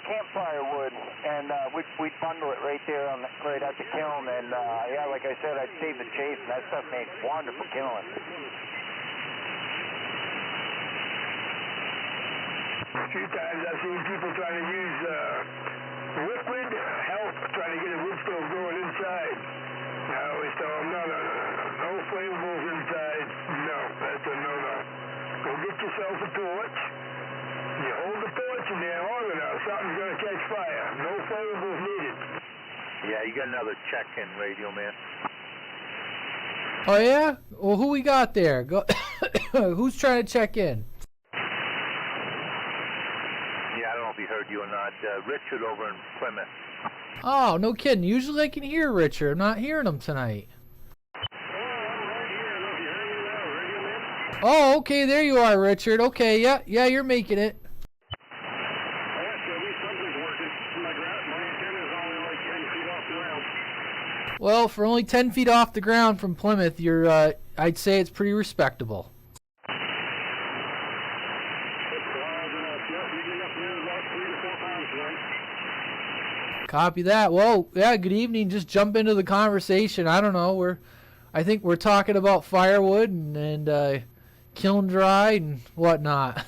campfire wood, and we'd bundle it right there right at the kiln. And yeah, like I said, I'd save the chase, and that stuff made wonderful kindling. A few times I've seen people trying to use liquid help, trying to get a wood stove going inside. I always tell them, no flammables inside. No, that's a no-no. Go get yourself a torch. You hold the torch in there long enough, something's going to catch fire. No flammables needed. Yeah, you got another check-in radio, man. Oh yeah? Well, who we got there? Go. Who's trying to check in? Yeah, I don't know if he heard you or not. Richard over in Plymouth. Oh, no kidding. Usually I can hear Richard. I'm not hearing him tonight. Oh, okay, there you are, Richard. Okay, yeah, you're making it. Well, for only 10 feet off the ground from Plymouth, you're, I'd say it's pretty respectable. Copy that. Well, yeah, good evening. Just jump into the conversation. I don't know. I think we're talking about firewood and kiln dry and whatnot.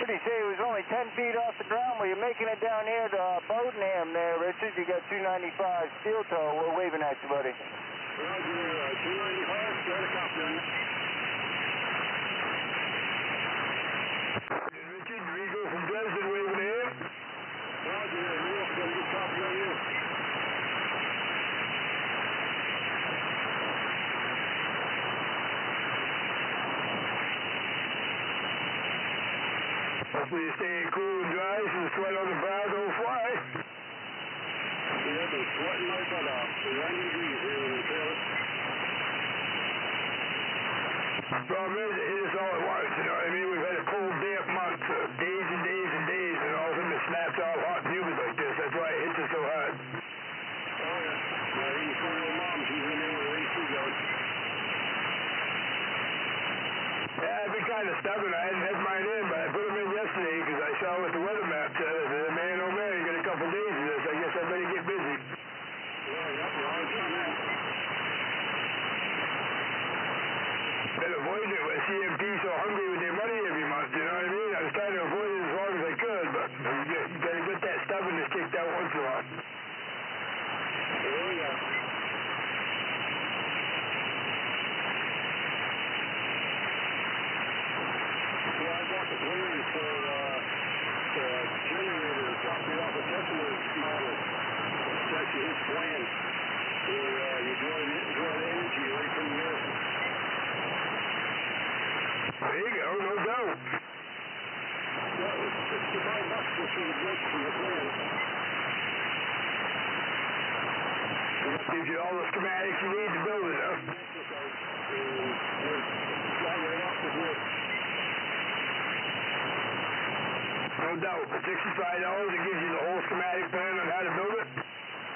What do you say? It was only 10 feet off the ground. Well, you're making it down here to Bowdenham there, Richard. You got 295 steel toe. We're waving at you, buddy. Roger, 295, start a copy on it. Richard, Rigo from Dresden waving in. Roger, Rigo, got a good copy on you. Hopefully you're staying cool and dry so the sweat on the brow don't fly. Yeah, I've been sweating my butt off. It's 90 degrees here in the trailer. The problem is it hit us all at once, you know what I mean? We've had a cold, damp month, days and days and days, and all of a sudden it snaps all hot and humid like this. That's why it hits us so hard. Oh, yeah. Even for your mom, she's in there with her AC going. Yeah, I've been kind of stubborn. I hadn't had mine in, but I put them in yesterday because I saw what the weather map said. I said, man, oh man, you got a couple days of this. I guess I better get busy. Been avoiding it with CMP so hungry with their money every month, you know what I mean? I was trying to avoid it as long as I could, but you got to get that stubbornness kicked out once in a while. Yeah. Well, I got the plan for the generator to drop me off a Tesla model. That's actually his plan. Where you draw the energy right from the earth. There you go, no doubt. Well, it's $65 just for the bridge from the plan. That gives you all the schematics you need to build it up. Right off the grid. No doubt. For $65, it gives you the whole schematic plan on how to build it.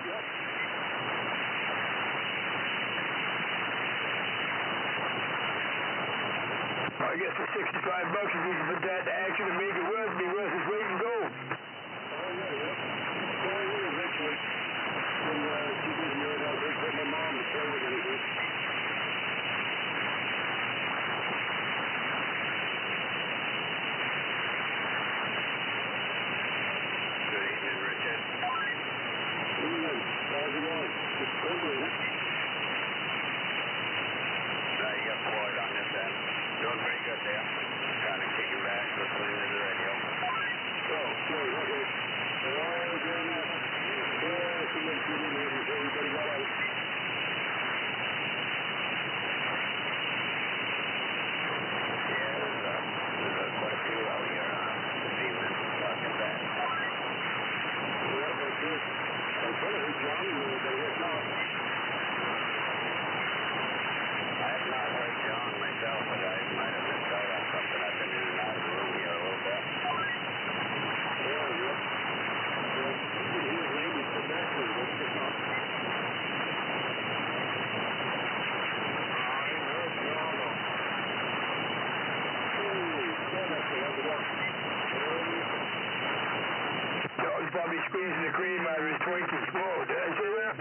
Yep. I guess for $65, if you can put that to action and make it work, it'd be worth its weight in gold. Oh, yeah. Well, it is actually. When she didn't know that, they put my mom to play with anything. Good evening, Richard. Evening. How's it going? Just quickly, huh? You got Floyd on this end. Doing pretty good there. Trying to kick you back, listening to the radio. Oh, Floyd, okay. Oh, good enough. Yeah, she went through the radio, so everybody got out. be squeezing the cream out of his Twinkie small. Did I say that?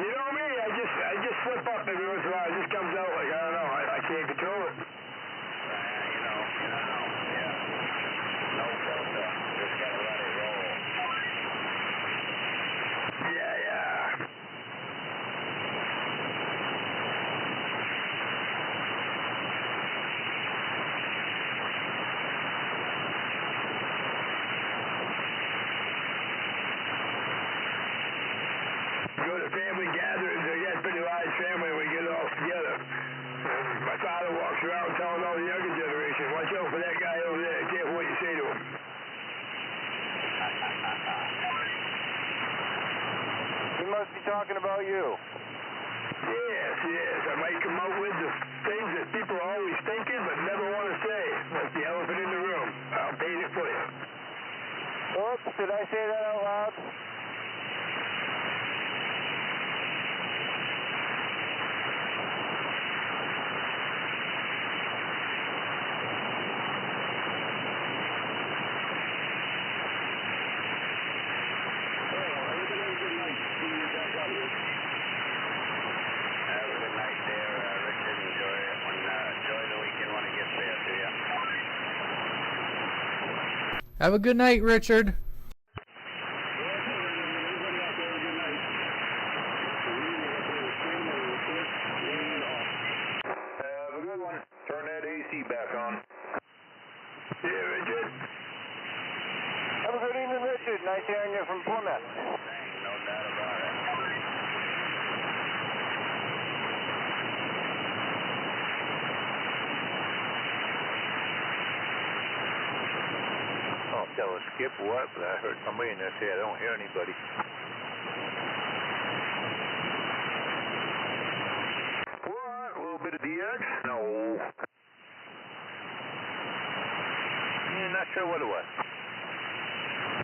You know me, I just slip up every once in a while. It just comes out like, I don't know, I can't control it. Yeah. No filter. Just gotta let it roll. Yeah. Go to family gatherings, I got a pretty large family, we get all together. My father walks around telling all the younger generation, watch out for that guy over there, careful what you say to him. He must be talking about you. Yes, I might come out with the things that people are always thinking but never want to say. Like the elephant in the room. I'll paint it for you. Oops, did I say that out loud? Have a good night, Richard. Have a good one. Turn that AC back on. Yeah, Richard. Have a good evening, Richard. Nice hearing you from Plymouth. No doubt about it. Oh, tell a skip what, but I heard somebody in there say I don't hear anybody. What? A little bit of DX? No. Yeah, not sure what it was.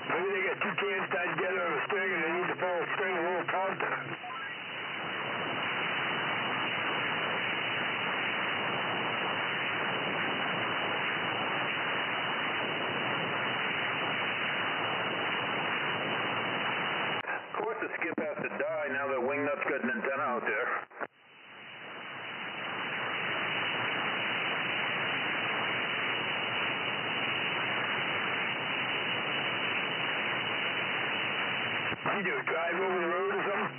Maybe they got two cans tied together on a string and they need to pull a string a little tighter. Of course the skip has to die now that Wingnut's got an antenna out there. You do drive over the road or something?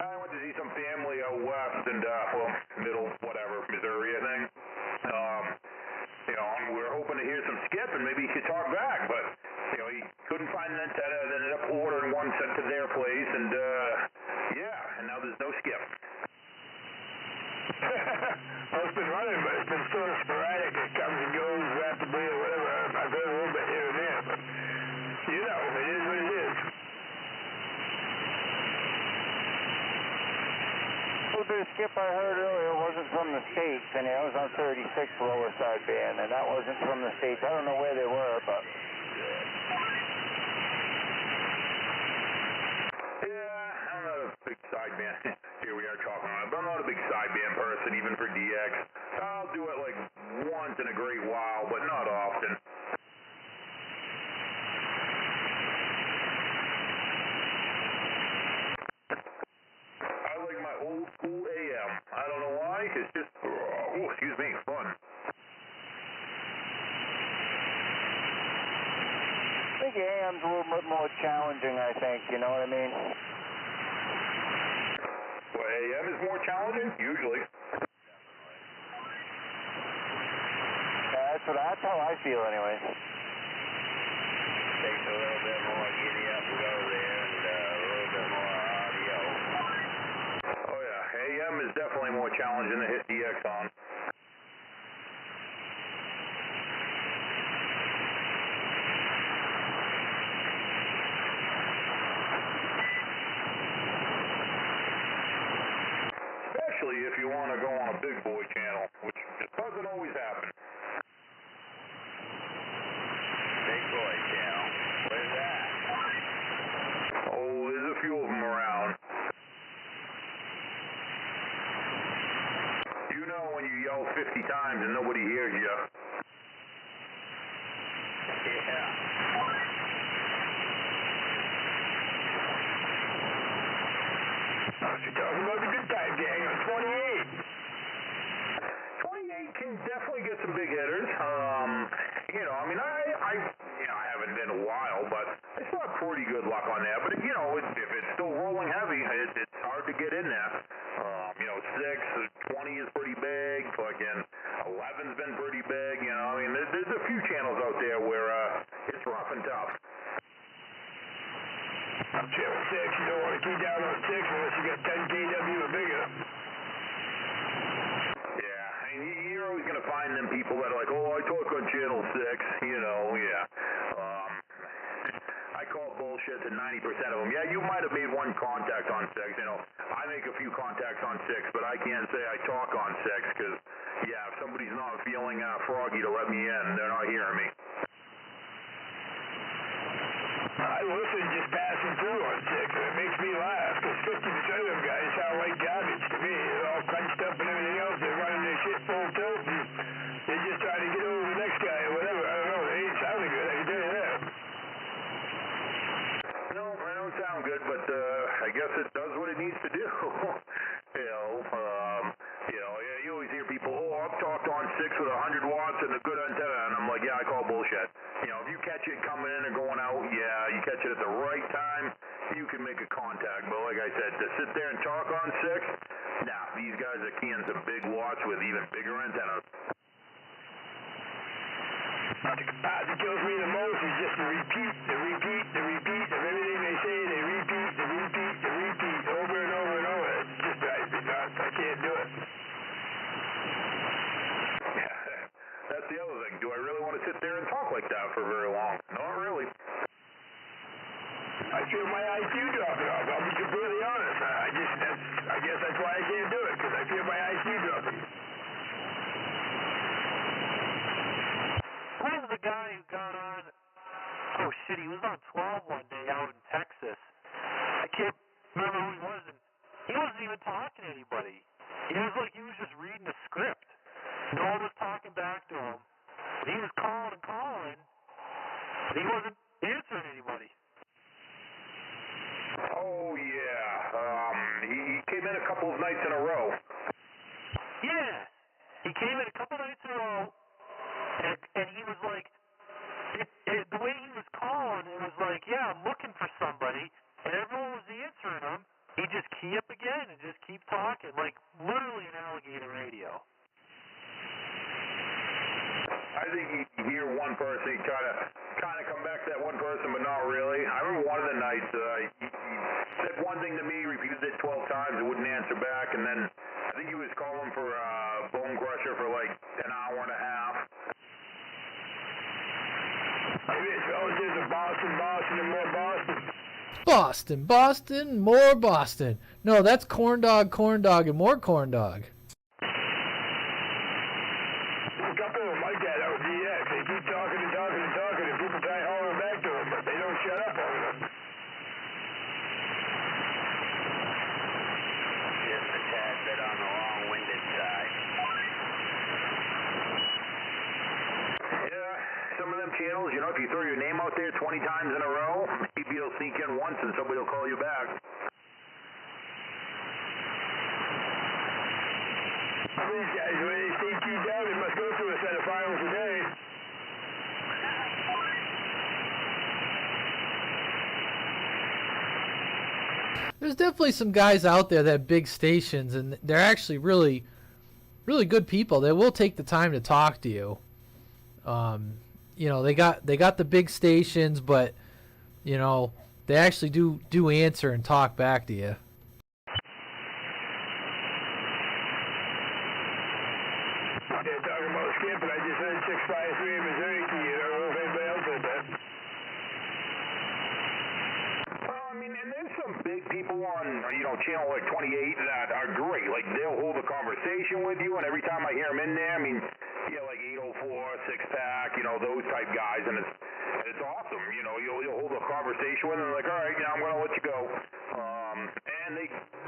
I went to see some family out west and, middle, whatever, Missouri, I think. And we were hoping to hear some skip and maybe he could talk back, but, he couldn't find an antenna and ended up ordering one sent to their place and, and now there's no skip. Well, it's been running, but it's been sort of sporadic. It comes and goes rapidly or whatever. I've heard a little bit here and there, but, it is what it is. Well, the skip I heard earlier wasn't from the States, and it was on 36 lower sideband, and that wasn't from the States. I don't know where they were, but... Yeah, I'm not a big sideband. Here we are talking about it, but I'm not a big sideband person, even for DX. I'll do it like once in a great while, but not often. I like my old school AM. I don't know why. It's just, fun. I think AM's a little bit more challenging, I think, you know what I mean? Well, AM is more challenging? Usually. Yeah, that's how I feel anyway. Takes a little bit more giddy up and go there and a little bit more audio. Oh yeah, AM is definitely more challenging to hit DX on. Especially if you want to go on a big boy channel, which just doesn't always happen. Big boy channel. Where's that? Oh, there's a few of them around. When you yell 50 times and nobody hears you. Yeah. You're talking about the good time gang on 28. 28 can definitely get some big hitters. You know, I mean, I haven't been a while, but I still have pretty good luck on that. But, you know, if it's still rolling heavy, it's hard to get in there. You know, 6, 20 is pretty big. Fucking 11's been pretty big. You know, I mean, there's a few channels out there where it's rough and tough. I'm channel 6. You don't want to key down on 6 unless you got 10 kW or bigger. Yeah, and you're always going to find them people that are like, oh, I talk on channel 6, you know, yeah. I call bullshit to 90% of them. Yeah, you might have made one contact on 6, you know. I make a few contacts on 6, but I can't say I talk on 6 because, yeah, if somebody's not feeling froggy to let me in, they're not hearing me. I listen just passing through on 6, and it makes me laugh, because 50% of them guys sound like garbage to me. They're all crunched up and everything else. They're running their shit full tilt, and they're just trying to get over the next guy or whatever. I don't know. They ain't sounding good, I can tell you that. No, I don't sound good, but I guess it does what it needs to do. You always hear people, oh, I've talked on 6 with 100 watts and a good antenna, and I'm like, yeah, I call bullshit. You know, if you catch it coming in and going out, yeah, you catch it at the right time, you can make a contact. But like I said, to sit there and talk on 6, nah, these guys are keying some big watts with even bigger antennas. The part that kills me the most is just the repeat of everything they say. They repeat over and over and over. It just drives me nuts. I can't do it. Yeah, that's the other thing. Do I really want to sit there and talk like that for very long? Not really. I feel my IQ dropping off. I'll be completely honest. I guess that's why I can't do it, because I feel my IQ dropping. Who was the guy who got on? Oh shit, he was on 12 one day out in Texas. I can't remember who he was, and he wasn't even talking to anybody. He was like, he was just reading a script. No one was talking back to him. He was calling and calling, but he wasn't answering anybody. Oh, yeah. He came in a couple of nights in a row. Yeah, he came in a couple nights in a row, and he was like, the way he was calling, it was like, yeah, I'm looking for somebody, and everyone was answering him. He'd just key up again and just keep talking, like literally an alligator radio. I think you hear one person, he kind of come back to that one person, but not really. I remember one of the nights, he said one thing to me, repeated it 12 times, it wouldn't answer back, and then I think he was calling for Bone Crusher for like an hour and a half. Maybe it's relatives of Boston, and more Boston. Boston, more Boston. No, that's corn dog, and more corn dog. A couple of them like that out DX. They keep talking, and people try hollering back to them, but they don't shut up on them. Just a tad bit on the long-winded side. Yeah, some of them channels, you know, if you throw your name out there 20 times in a row, maybe you'll sneak in once and somebody will call you back. These guys, when they stay keyed down, they must go through a set of files a day. There's definitely some guys out there that have big stations, and they're actually really, really good people. They will take the time to talk to you. You know, they got the big stations, but you know, they actually do answer and talk back to you. They're talking about Skip, and I just heard 653 in Missouri key. I don't know if anybody else heard that. Well, I mean, and there's some big people on, you know, channel like 28 that are great. Like, they'll hold a conversation with you, and every time I hear them in there, I mean, yeah, like 804, 6-pack, you know, those type guys, and it's awesome. You know, you'll hold a conversation with them, like, all right, I'm going to let you go. And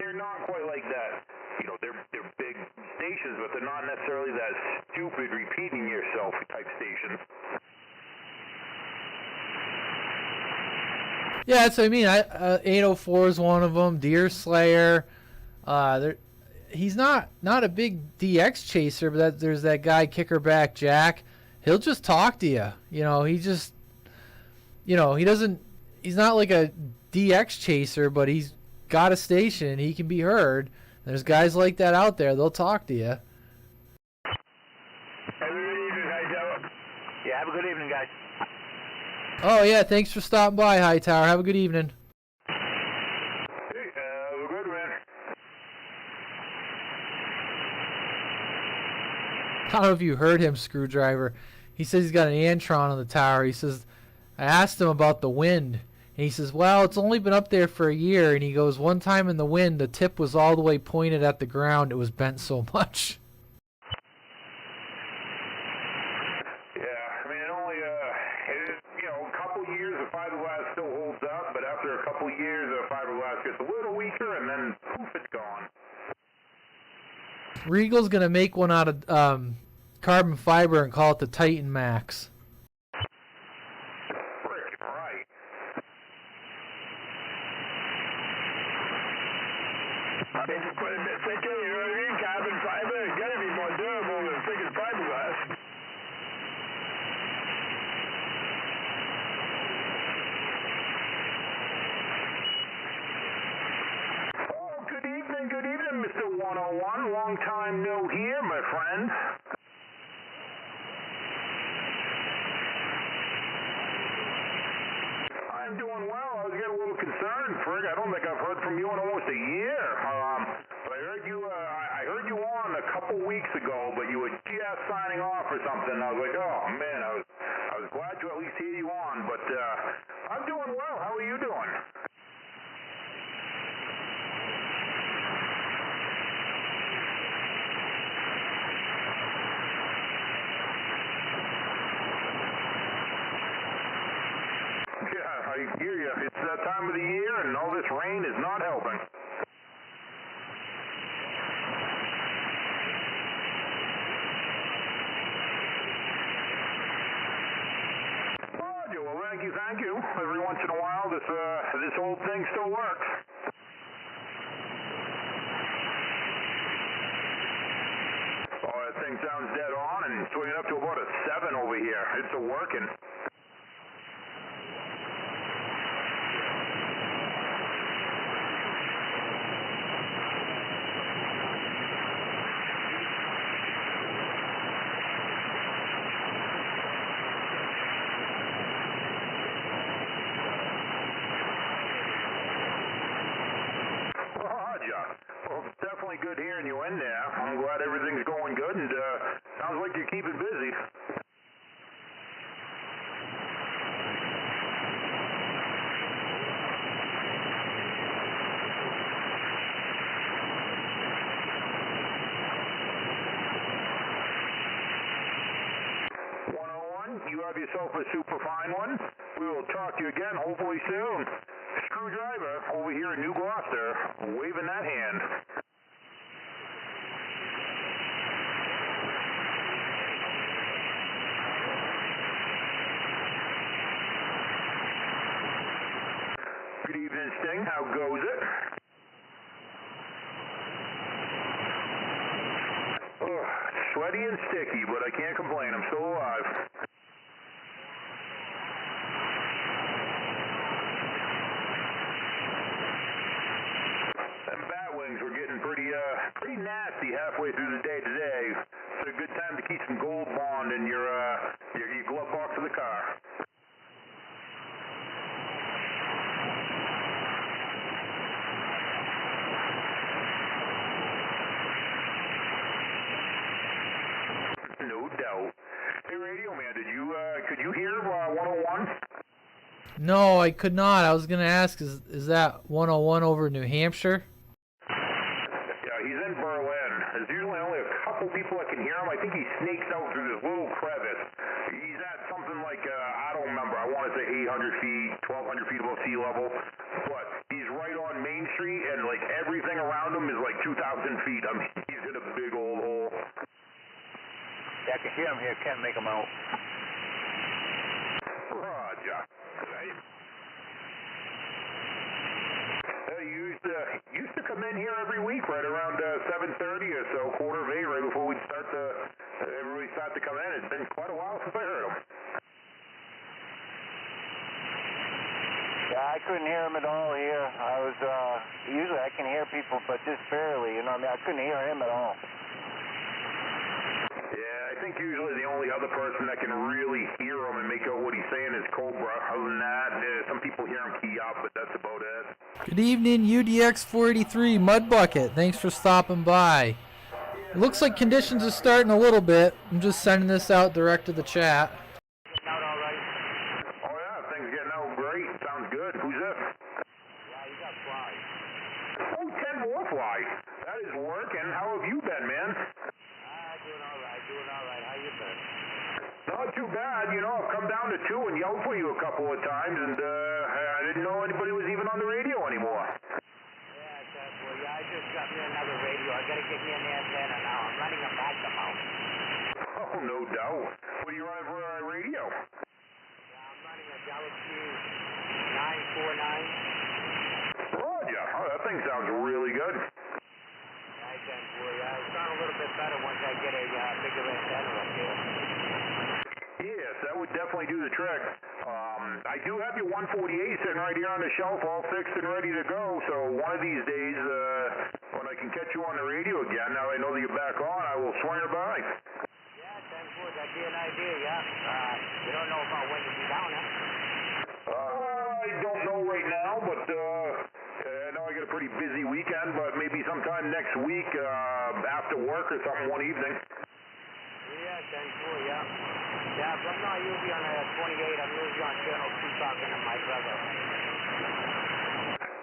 they're not quite like that. You know, they're big stations, but they're not necessarily that stupid repeating yourself type stations. Yeah, that's what I mean. 804 is one of them. Deer Slayer. He's not a big DX chaser, but there's that guy Kickerback Jack. He'll just talk to you. He just, he doesn't. He's not like a DX chaser, but he's got a station. He can be heard. There's guys like that out there. They'll talk to you. Have a good evening, Hightower. Yeah, have a good evening, guys. Oh yeah, thanks for stopping by, Hightower. Have a good evening. Hey, have a good one. I don't know if you heard him, Screwdriver. He says he's got an Antron on the tower. He says, I asked him about the wind. And he says, well, it's only been up there for a year. And he goes, one time in the wind, the tip was all the way pointed at the ground. It was bent so much. Yeah, I mean, it only, a couple years of fiberglass still holds up, but after a couple years, fiberglass gets a little weaker, and then poof, it's gone. Regal's going to make one out of carbon fiber and call it the Titan Max. Frickin' right. It's quite a bit thicker, you know what I mean? Carbon fiber, it's got to be more durable than thicker fiberglass. Oh, good evening, Mr. 101. Long time no hear, my friend. I'm doing well. I was getting a little concerned, Frig. I don't think I've heard from you in almost a year. But I heard you. I heard you on a couple weeks ago, but you were just signing off or something. I was like, oh man, I was glad to at least hear you on. But I'm doing well. How are you doing? Yeah, I hear you. It's that time of the year, and all this rain is not helping. Roger. Well, thank you. Every once in a while, this old thing still works. Oh, that thing sounds dead on and swinging up to about a 7 over here. It's working. Well, it's definitely good hearing you in there. I'm glad everything's going good, and sounds like you're keeping busy. You have yourself a super fine one. We will talk to you again, hopefully soon. Screwdriver over here in New Gloucester, waving that hand. Good evening, Sting. How goes it? Oh, sweaty and sticky, but I can't complain. I'm still alive. Them bat wings were getting pretty nasty halfway through the day today. It's a good time to keep some Gold Bond in your glove box of the car. No doubt. Hey, Radio Man, could you hear 101? No, I could not. I was going to ask, is that 101 over New Hampshire? Yeah, he's in Berlin. There's usually only a couple people that can hear him. I think he snakes out through this little crevice. He's at something like, I don't remember, I want to say 800 feet, 1,200 feet above sea level. But he's right on Main Street, and like everything around him is like 2,000 feet. I mean, he's in a big old hole. can hear him here, can't make him out. Roger. You used to come in here every week right around 7:30 or so, quarter of 8, right before we start everybody start to come in. It's been quite a while since I heard him. Yeah, I couldn't hear him at all here. I was, usually I can hear people, but just barely, you know what I mean? I couldn't hear him at all. Yeah, I think usually the only other person that can really hear him and make out what he's saying is Cobra. Other than that, some people hear him key up, but that's about it. Good evening, UDX 483 Mud Bucket. Thanks for stopping by. It looks like conditions are starting a little bit. I'm just sending this out direct to the chat. Oh yeah, things getting out great. Sounds good. Who's this? Yeah, you got Fly. Oh, 10 more Fly. That is working. How have you been, man? Doing all right. How you been? Not too bad. You know, I've come down to 2 and yelled for you a couple of times, and I didn't know anybody was even on the radio anymore. Yeah, I just got me another radio. I gotta get me an antenna now. I'm running a Magnum out. Oh, no doubt. What are you running for a radio? Yeah, I'm running a LSB 949. Roger. Oh, that thing sounds really good. It's not a little bit better once I get a bigger antenna up here. Yes, that would definitely do the trick. I do have your 148 sitting right here on the shelf, all fixed and ready to go. So one of these days, when I can catch you on the radio again, now I know that you're back on, I will swing her by. Yeah, 10-4, that'd be an idea, yeah. You don't know about when you'll be down, huh? I don't know right now, but I know I got a pretty busy weekend, but maybe sometime next week after work or something one evening. Yeah, 10-4, yeah. Yeah, but I'm not usually on 28. I'm usually on Channel 2 talking to my brother.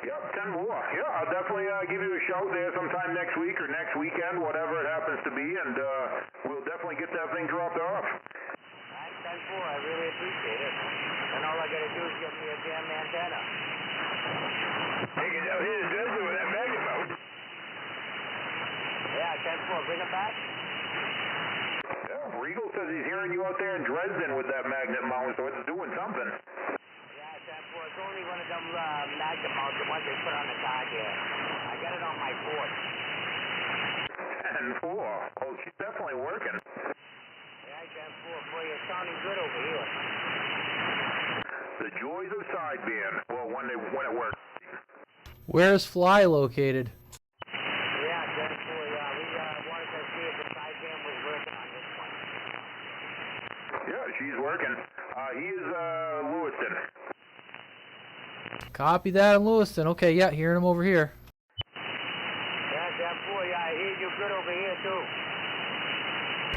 Yep, 10 more. Yeah, I'll definitely give you a shout there sometime next week or next weekend, whatever it happens to be, and we'll definitely get that thing dropped off. Thanks, 10-4. I really appreciate it. And all I gotta do is get me a damn antenna. Take it down here to Dresden with that Magnum out. Yeah, 10-4. Bring it back. Yeah, Regal says he's hearing you out there in Dresden with that magnet mount, so it's doing something. Yeah, 10-4. It's only one of them Magnum mounts, the ones they put on the car here. I got it on my porch. 10-4. Oh, she's definitely working. Yeah, 10-4. Boy, you're sounding good over here. The joys of sideband. Well, when it works. Where's Fly located? Yeah, 10-4. Yeah, we wanted to see if the sideband was working on this one. Yeah, she's working. He is Lewiston. Copy that in Lewiston. Okay, yeah, hearing him over here. Yeah, 10-4. Yeah, I hear you good over here, too.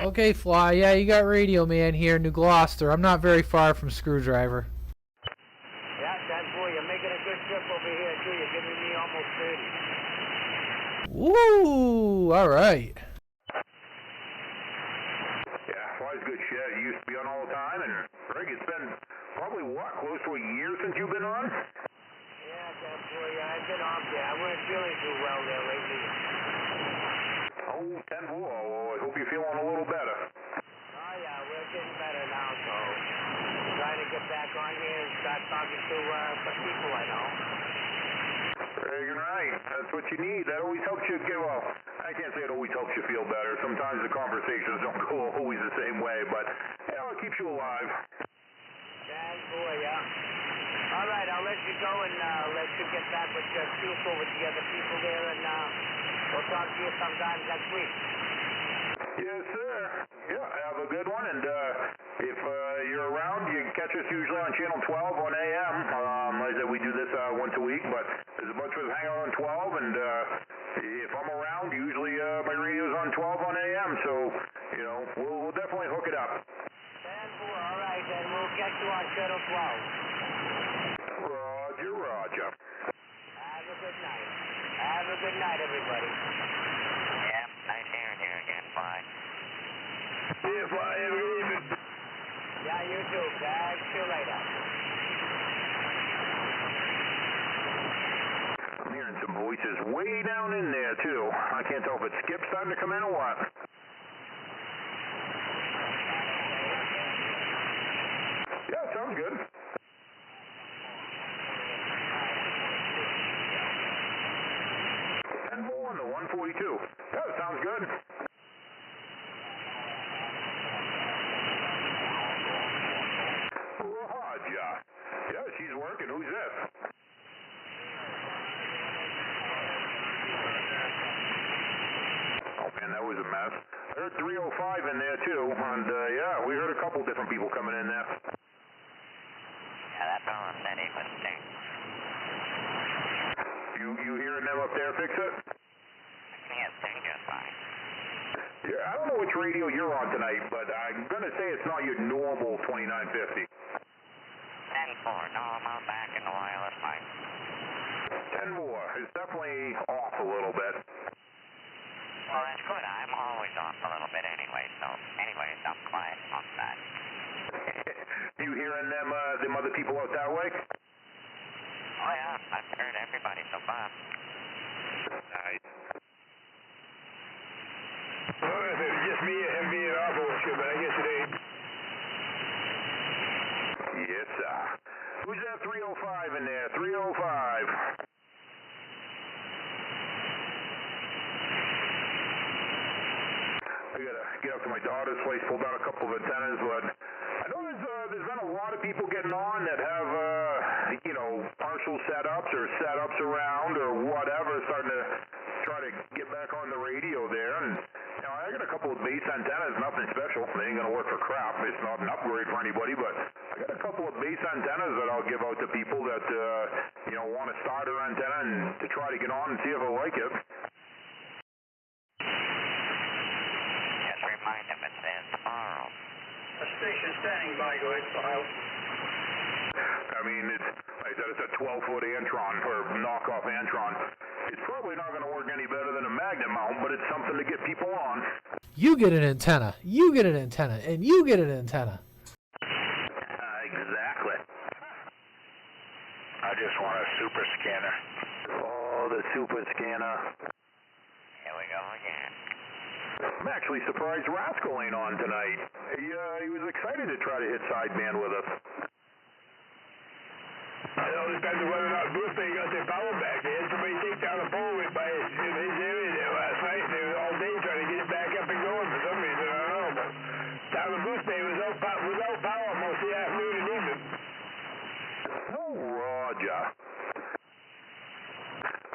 Okay, Fly, yeah, you got Radio Man here, New Gloucester. I'm not very far from Screwdriver. Yeah, 10-4. You're making a good trip over here, too. You're giving me almost 30. Woo! All right. Yeah, Fly's good shit. He used to be on all the time, and Greg, it's been probably, close to a year since you've been on? Yeah, 10-4. Yeah, I've been off there. I wasn't feeling too well there lately. Oh, 10-4. Well, I hope you're feeling a little better. Oh, yeah, we're getting better now, so trying to get back on here and start talking to some people I know. You're right. That's what you need. That always helps you get, well, I can't say it always helps you feel better. Sometimes the conversations don't go always the same way, but it keeps you alive. 10-4, yeah. All right, I'll let you go and let you get back with your chief over to the other people there, and we'll talk to you sometime next week. Yes, sir. Yeah, have a good one, and if you're around, you can catch us usually on Channel 12 on AM. Like I said, we do this once a week, but there's a bunch of us hang out on 12, and if I'm around, usually my radio's on 12 on AM, so, you know, we'll definitely hook it up. 10-4, all right, then we'll get you on Channel 12. Roger, roger. Have a good night. Have a good night, everybody. Yeah, nice hearing you again, Fly. See you, Fly. Have a good evening. Yeah, you too. Catch you later. I'm hearing some voices way down in there, too. I can't tell if it's Skip starting to come in or what. Working. Who's this? Oh man, that was a mess. I heard 305 in there too, and yeah, we heard a couple different people coming in there. Yeah, that fellow said he was sick. You hearing them up there, Fix It? Yes, they're just fine. Yeah, I don't know which radio you're on tonight, but I'm gonna say it's not your normal 2950. 10-4, normal back in the wireless line. 10 more. It's definitely off a little bit. Well, that's good. I'm always off a little bit anyway, so anyways, I'm quiet on that. You hearing them other people out that way? Oh yeah, I've heard everybody so far. Nice. Well, if it was just me and him being off, it was good, but I guess it ain't. Yes, sir. Who's that 305 in there? 305. I gotta get up to my daughter's place, pull down a couple of antennas, but I know there's been a lot of people getting on that have, partial setups or setups around or whatever, starting to try to get back on the radio there. And, I got a couple of base antennas, nothing special. They ain't gonna work for crap. It's not an upgrade for anybody, but I got a couple of base antennas that I'll give out to people that, want a starter antenna and to try to get on and see if I like it. Just remind him it says tomorrow. A station standing by, go ahead, file. I mean, like I said, it's a 12-foot Antron, or knockoff Antron. It's probably not going to work any better than a magnet mount, but it's something to get people on. You get an antenna, you get an antenna, and you get an antenna. Exactly. I just want a super scanner. Oh, the super scanner. Here we go again. I'm actually surprised Rascal ain't on tonight. He was excited to try to hit sideband with us. It all depends on whether or not Bruce they got their power back. They had somebody take down a pole in his area there last night. They were all day trying to get it back up and going for some reason. I don't know. But down the Bruce Bay without power most of the afternoon and evening. Oh, Roger.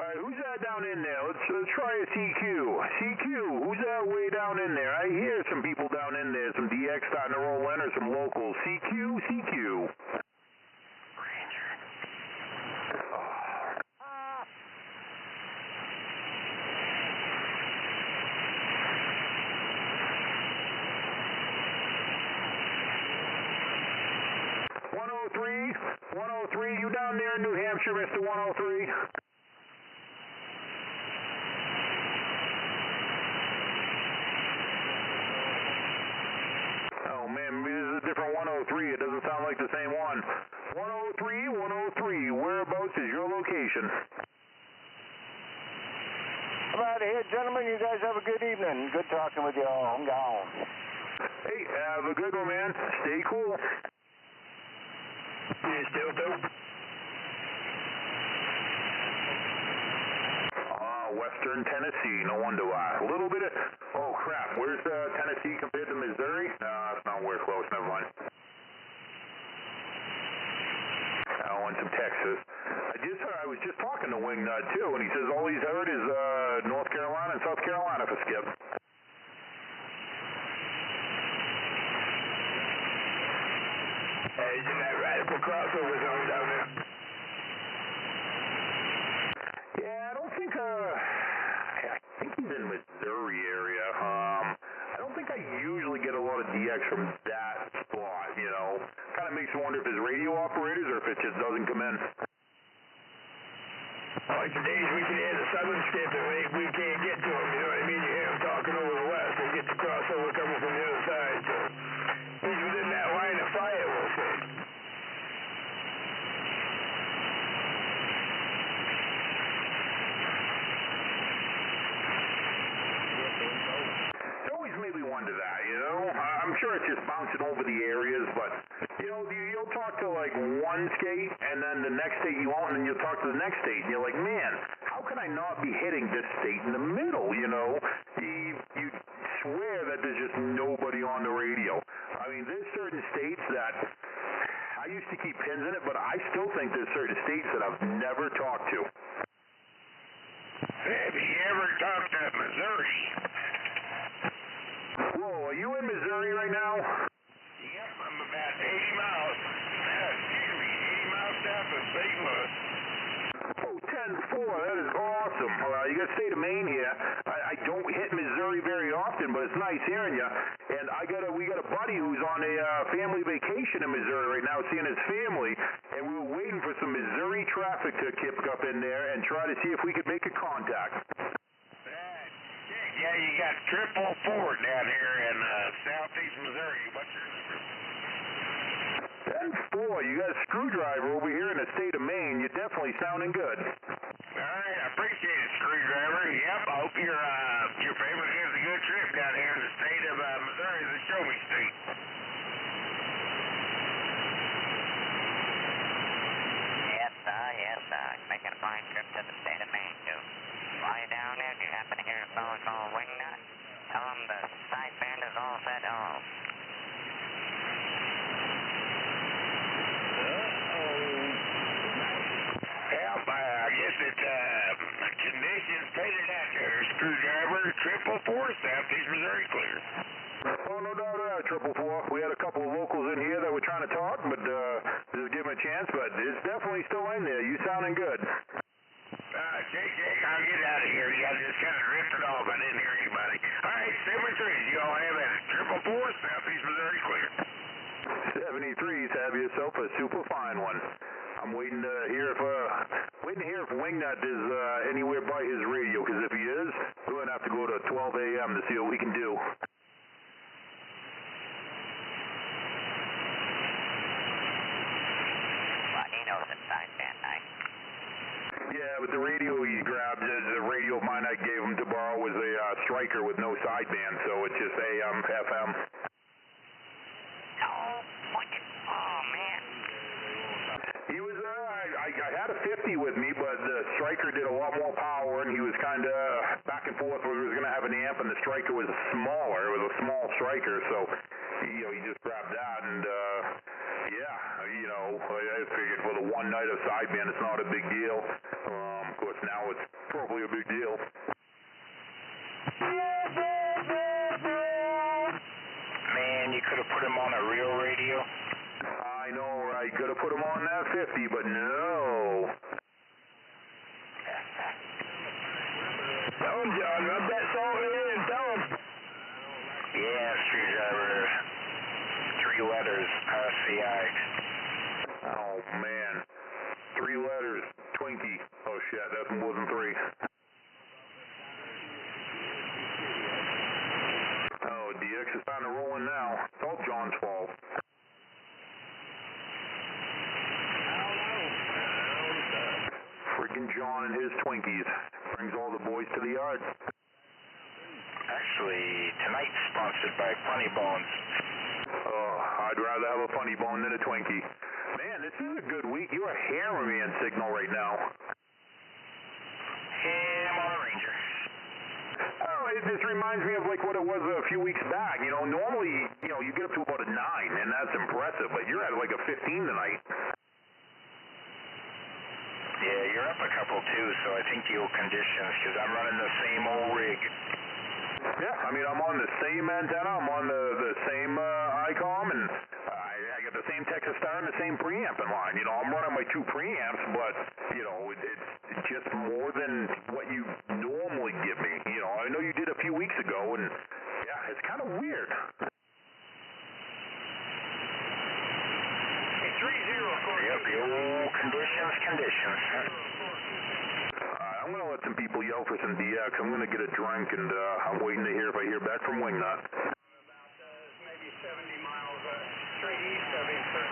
All right, who's that down in there? Let's try a CQ. CQ, who's that way down in there? I hear some people down in there, some DX starting to roll in or some locals. CQ. You down there in New Hampshire, Mr. 103? Oh man, maybe this is a different 103. It doesn't sound like the same one. 103, whereabouts is your location? I'm out of here, gentlemen. You guys have a good evening. Good talking with you all. I'm gone. Hey, have a good one, man. Stay cool. You still dope? Western Tennessee, no wonder why. A little bit of, oh crap, where's Tennessee compared to Missouri? No, it's not where close, never mind. Oh, and some Texas. I was just talking to Wingnut too, and he says all he's heard is North Carolina and South Carolina for Skip. He's in that radical crossover zone down there. Yeah, I think he's in Missouri area. I don't think I usually get a lot of DX from that spot, Kind of makes me wonder if it's radio operators or if it just doesn't come in. Like the days we can hear the southern skip and we can't get to him, you know what I mean? You hear him talking over the west and get the crossover coming from the other side. So he's within that line of fire, we'll say. Wonder that, I'm sure it's just bouncing over the areas, but, you'll talk to, one state, and then the next state you won't, and then you'll talk to the next state, and you're like, man, how can I not be hitting this state in the middle, You swear that there's just nobody on the radio. I mean, there's certain states that I used to keep pins in it, but I still think there's certain states that I've never talked to. Have you ever talked to Missouri? Whoa, are you in Missouri right now? Yep, I'm about 80 miles. Excuse me, 80 miles south of St. Louis. Oh, 10-4, that is awesome. You got state of Maine here. I don't hit Missouri very often, but it's nice hearing you. And we got a buddy who's on a family vacation in Missouri right now, seeing his family, and we were waiting for some Missouri traffic to kick up in there and try to see if we could make a contact. Yeah, you got 444 down here in southeast Missouri. What's your number? 10-4, you got a screwdriver over here in the state of Maine. You're definitely sounding good. All right, I appreciate it, screwdriver. Yep, I hope your family has a good trip down here in the state of Missouri, the Show Me State. Yes, sir. Making a fine trip to the state of Maine, too. While you're down there, if you happen to hear a phone call Wingnut, tell them the SideBanders all said hello. Well, I guess it's conditions faded out there. Screwdriver, 444, southeast Missouri clear. Oh, no doubt about it, 444. We had a couple of locals in here that were trying to talk, but just give them a chance, but it's definitely still in there. You sounding good. Jake, I'll get out of here. Yeah, I just kind of drifted off. I didn't hear anybody. All right, 73s, you all have it. 444, southeast Missouri clear. 73s, have yourself a super fine one. I'm waiting to hear if Wingnut is anywhere by his radio, because if he is, we're going to have to go to 12 a.m. to see what we can do. Well, he knows it's sideband night. Yeah, but the radio he grabbed, the radio of mine I gave him to borrow was a striker with no sideband, so it's just AM, FM. Oh, man. He was, I had a 50 with me, but the striker did a lot more power, and he was kind of back and forth where he was going to have an amp, and the striker was smaller. It was a small striker, so, he just grabbed that, and, I figured for the one night of sideband, it's not a big deal. Of course, now it's probably a big deal. Man, you could have put him on a real radio. I know, right? Could have put him on that 50, but no. Tell him, John, rub that salt in and tell him. Yeah, screwdriver. 3 letters, RCI. Oh, man. 3 letters. Twinkie. Oh, shit, that's more than 3. Oh, DX is starting to roll in now. It's all John's fault. Freaking John and his Twinkies. Brings all the boys to the yard. Actually, tonight's sponsored by Funny Bones. Oh, I'd rather have a funny bone than a Twinkie. Man, this is a good week. You are hammering me on signal right now. Yeah, I'm on a Ranger. Oh, it just reminds me of like what it was a few weeks back. Normally, you get up to about a 9, and that's impressive, but you're at like a 15 tonight. Yeah, you're up a couple too, so I think the old conditions, because I'm running the same old rig. Yeah, I'm on the same antenna, I'm on the same ICOM, and I got the same Texas Star and the same preamp in line. I'm running my 2 preamps, but, it's just more than what you normally give me. I know you did a few weeks ago, and, yeah, it's kind of weird. Hey, 3-0. Yep, the old conditions. I'm going to let some people yell for some DX. I'm going to get a drink, and I'm waiting to hear if I hear back from Wingnut. Maybe 70 miles straight east of him, sir.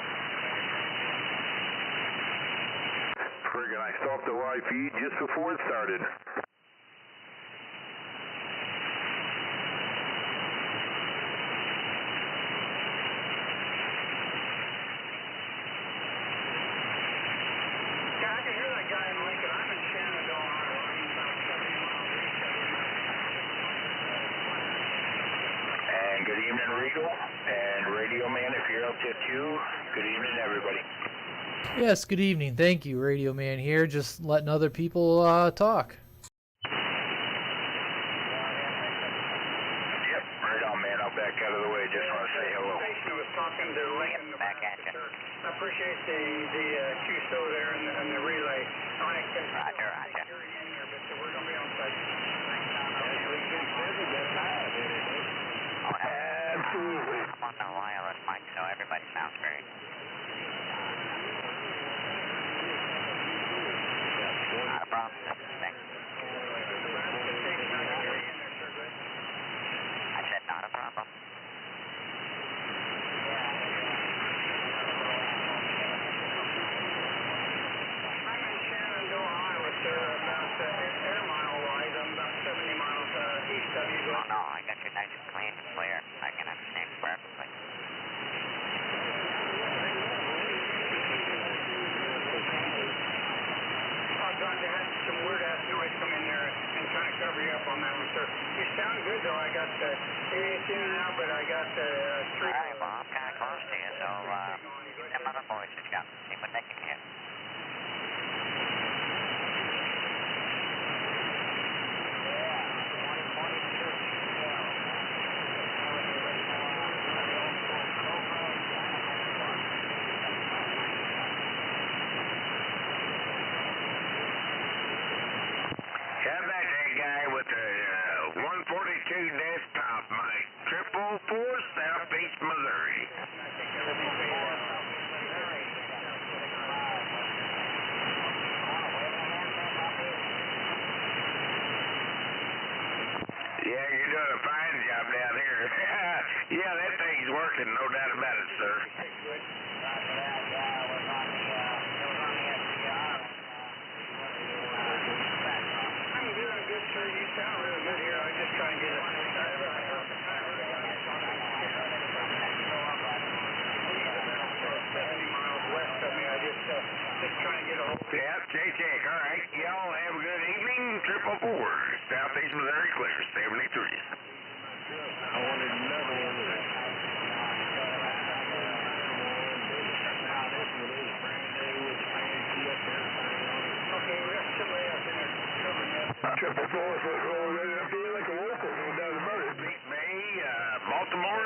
Friggin', I stopped the live feed just before it started. And good Good evening, Regal and Radio Man, if you're up to two. Good evening, everybody. Yes, good evening. Thank you, Radio Man here. Just letting other people talk. Yep, right on, man. I'll back out of the way. Just want to say hello. I was talking to Lincoln. Yep, back at you. I appreciate the QSO there and the relay. Roger, roger. We're going to be on site. Oh, no. Absolutely. I'm on the wireless mic, so everybody sounds great. Not a problem. Thanks. I said not a problem. I'm in Shenandoah, Iowa, sir, about air mile wise. I'm about 70 miles east of you. Oh, no, I got you nice and clean and clear. I can understand you perfectly. John, you had some weird-ass noise come in there and kind of cover you up on that one, sir. You sound good, though. I got it's in and out, but I got All right, well, I'm kind of close to you, so get some other boys to jump and see what they can get. How about that guy with the 142 desktop mic? 444 Southeast Missouri. Yeah, you're doing a fine job down here. Yeah, that thing's working, no doubt about it, sir. I'm doing good, sir. You sound real good here. I was just trying to get 70 miles west of me. I just trying to get a hold. Yeah, check. All right. Y'all have a good evening. 444 Southeast Missouri clear, 73. I wanted another one. Okay, we got somebody else in there covering that. 444, so I feel like a local, no doubt about it. Lake Bay, Baltimore,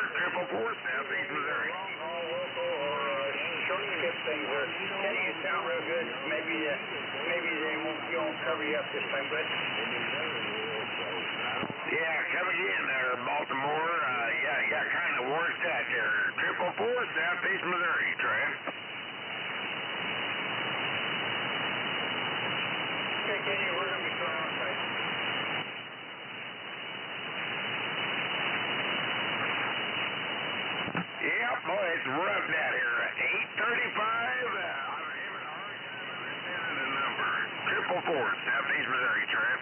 444 Southeast Missouri. All local or short skip things are Kenny, you sound real good. Maybe they won't cover you up this time, but Yeah, come again there, Baltimore. Yeah, kind of worked out there. 444 Southeast Missouri, Trent. okay, Kenny, we're gonna be thrown on site. Yeah, boy, it's rough out here. 835. I'm the number. 444 Southeast Missouri, Trent.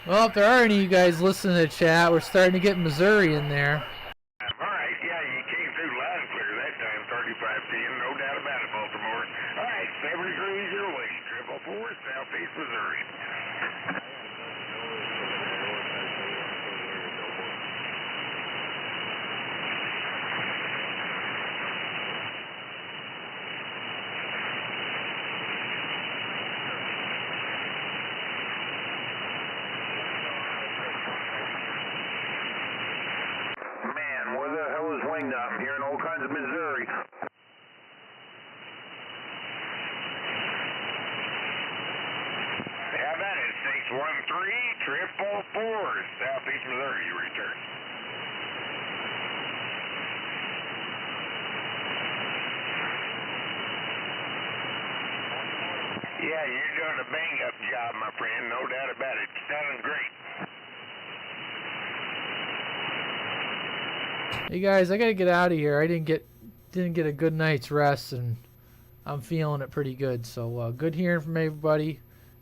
Well, if there are any of you guys listening to the chat, we're starting to get Missouri in there. All right, yeah, you came through loud and clear that time, 3510, no doubt about it, Baltimore. All right, 7 degrees your way, 444 Southeast Missouri. Man, where the hell is Wayne? I'm hearing all kinds of Missouri. How about it, 613 444 Southeast Missouri, return. Yeah, you're doing a bang-up job, my friend, no doubt about it. Sounding great. Hey guys, I gotta get out of here. I didn't get a good night's rest, and I'm feeling it pretty good. So good hearing from everybody,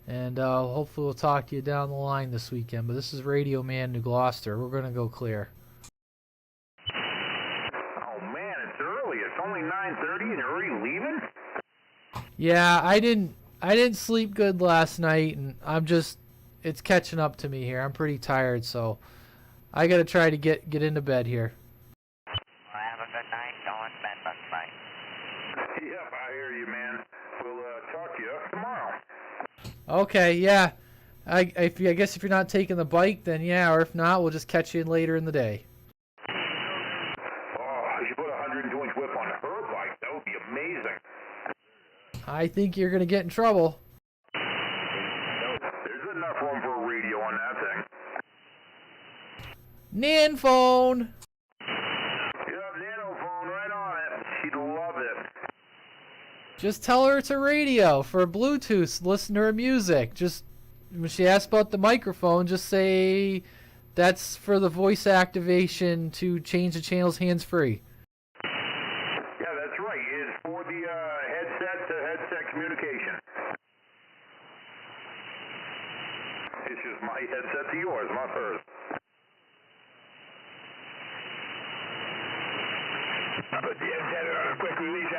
and hopefully we'll talk to you down the line this weekend. But this is Radio Man New Gloucester. We're gonna go clear. Oh man, it's early. It's only 9:30 and you're already leaving? Yeah, I didn't I didn't sleep good last night, and it's catching up to me here. I'm pretty tired, so I gotta try to get into bed here. Well, have a good night. Don't let bed bugs bite. Yep, I hear you, man. We'll talk to you tomorrow. Okay, yeah. I guess if you're not taking the bike, then yeah, or if not, we'll just catch you later in the day. Oh, you should put a 102-inch whip on her bike. That would be amazing. I think you're gonna get in trouble. There's enough room for a radio on that thing. Nan phone. Yep, nano phone right on it. She'd love it. Just tell her it's a radio for Bluetooth. Listen to her music. Just when she asks about the microphone, just say that's for the voice activation to change the channels hands-free. Yeah, that's right. It's for the headset-to-headset communication. It's just my headset to yours, not hers. I put the antenna on a quick release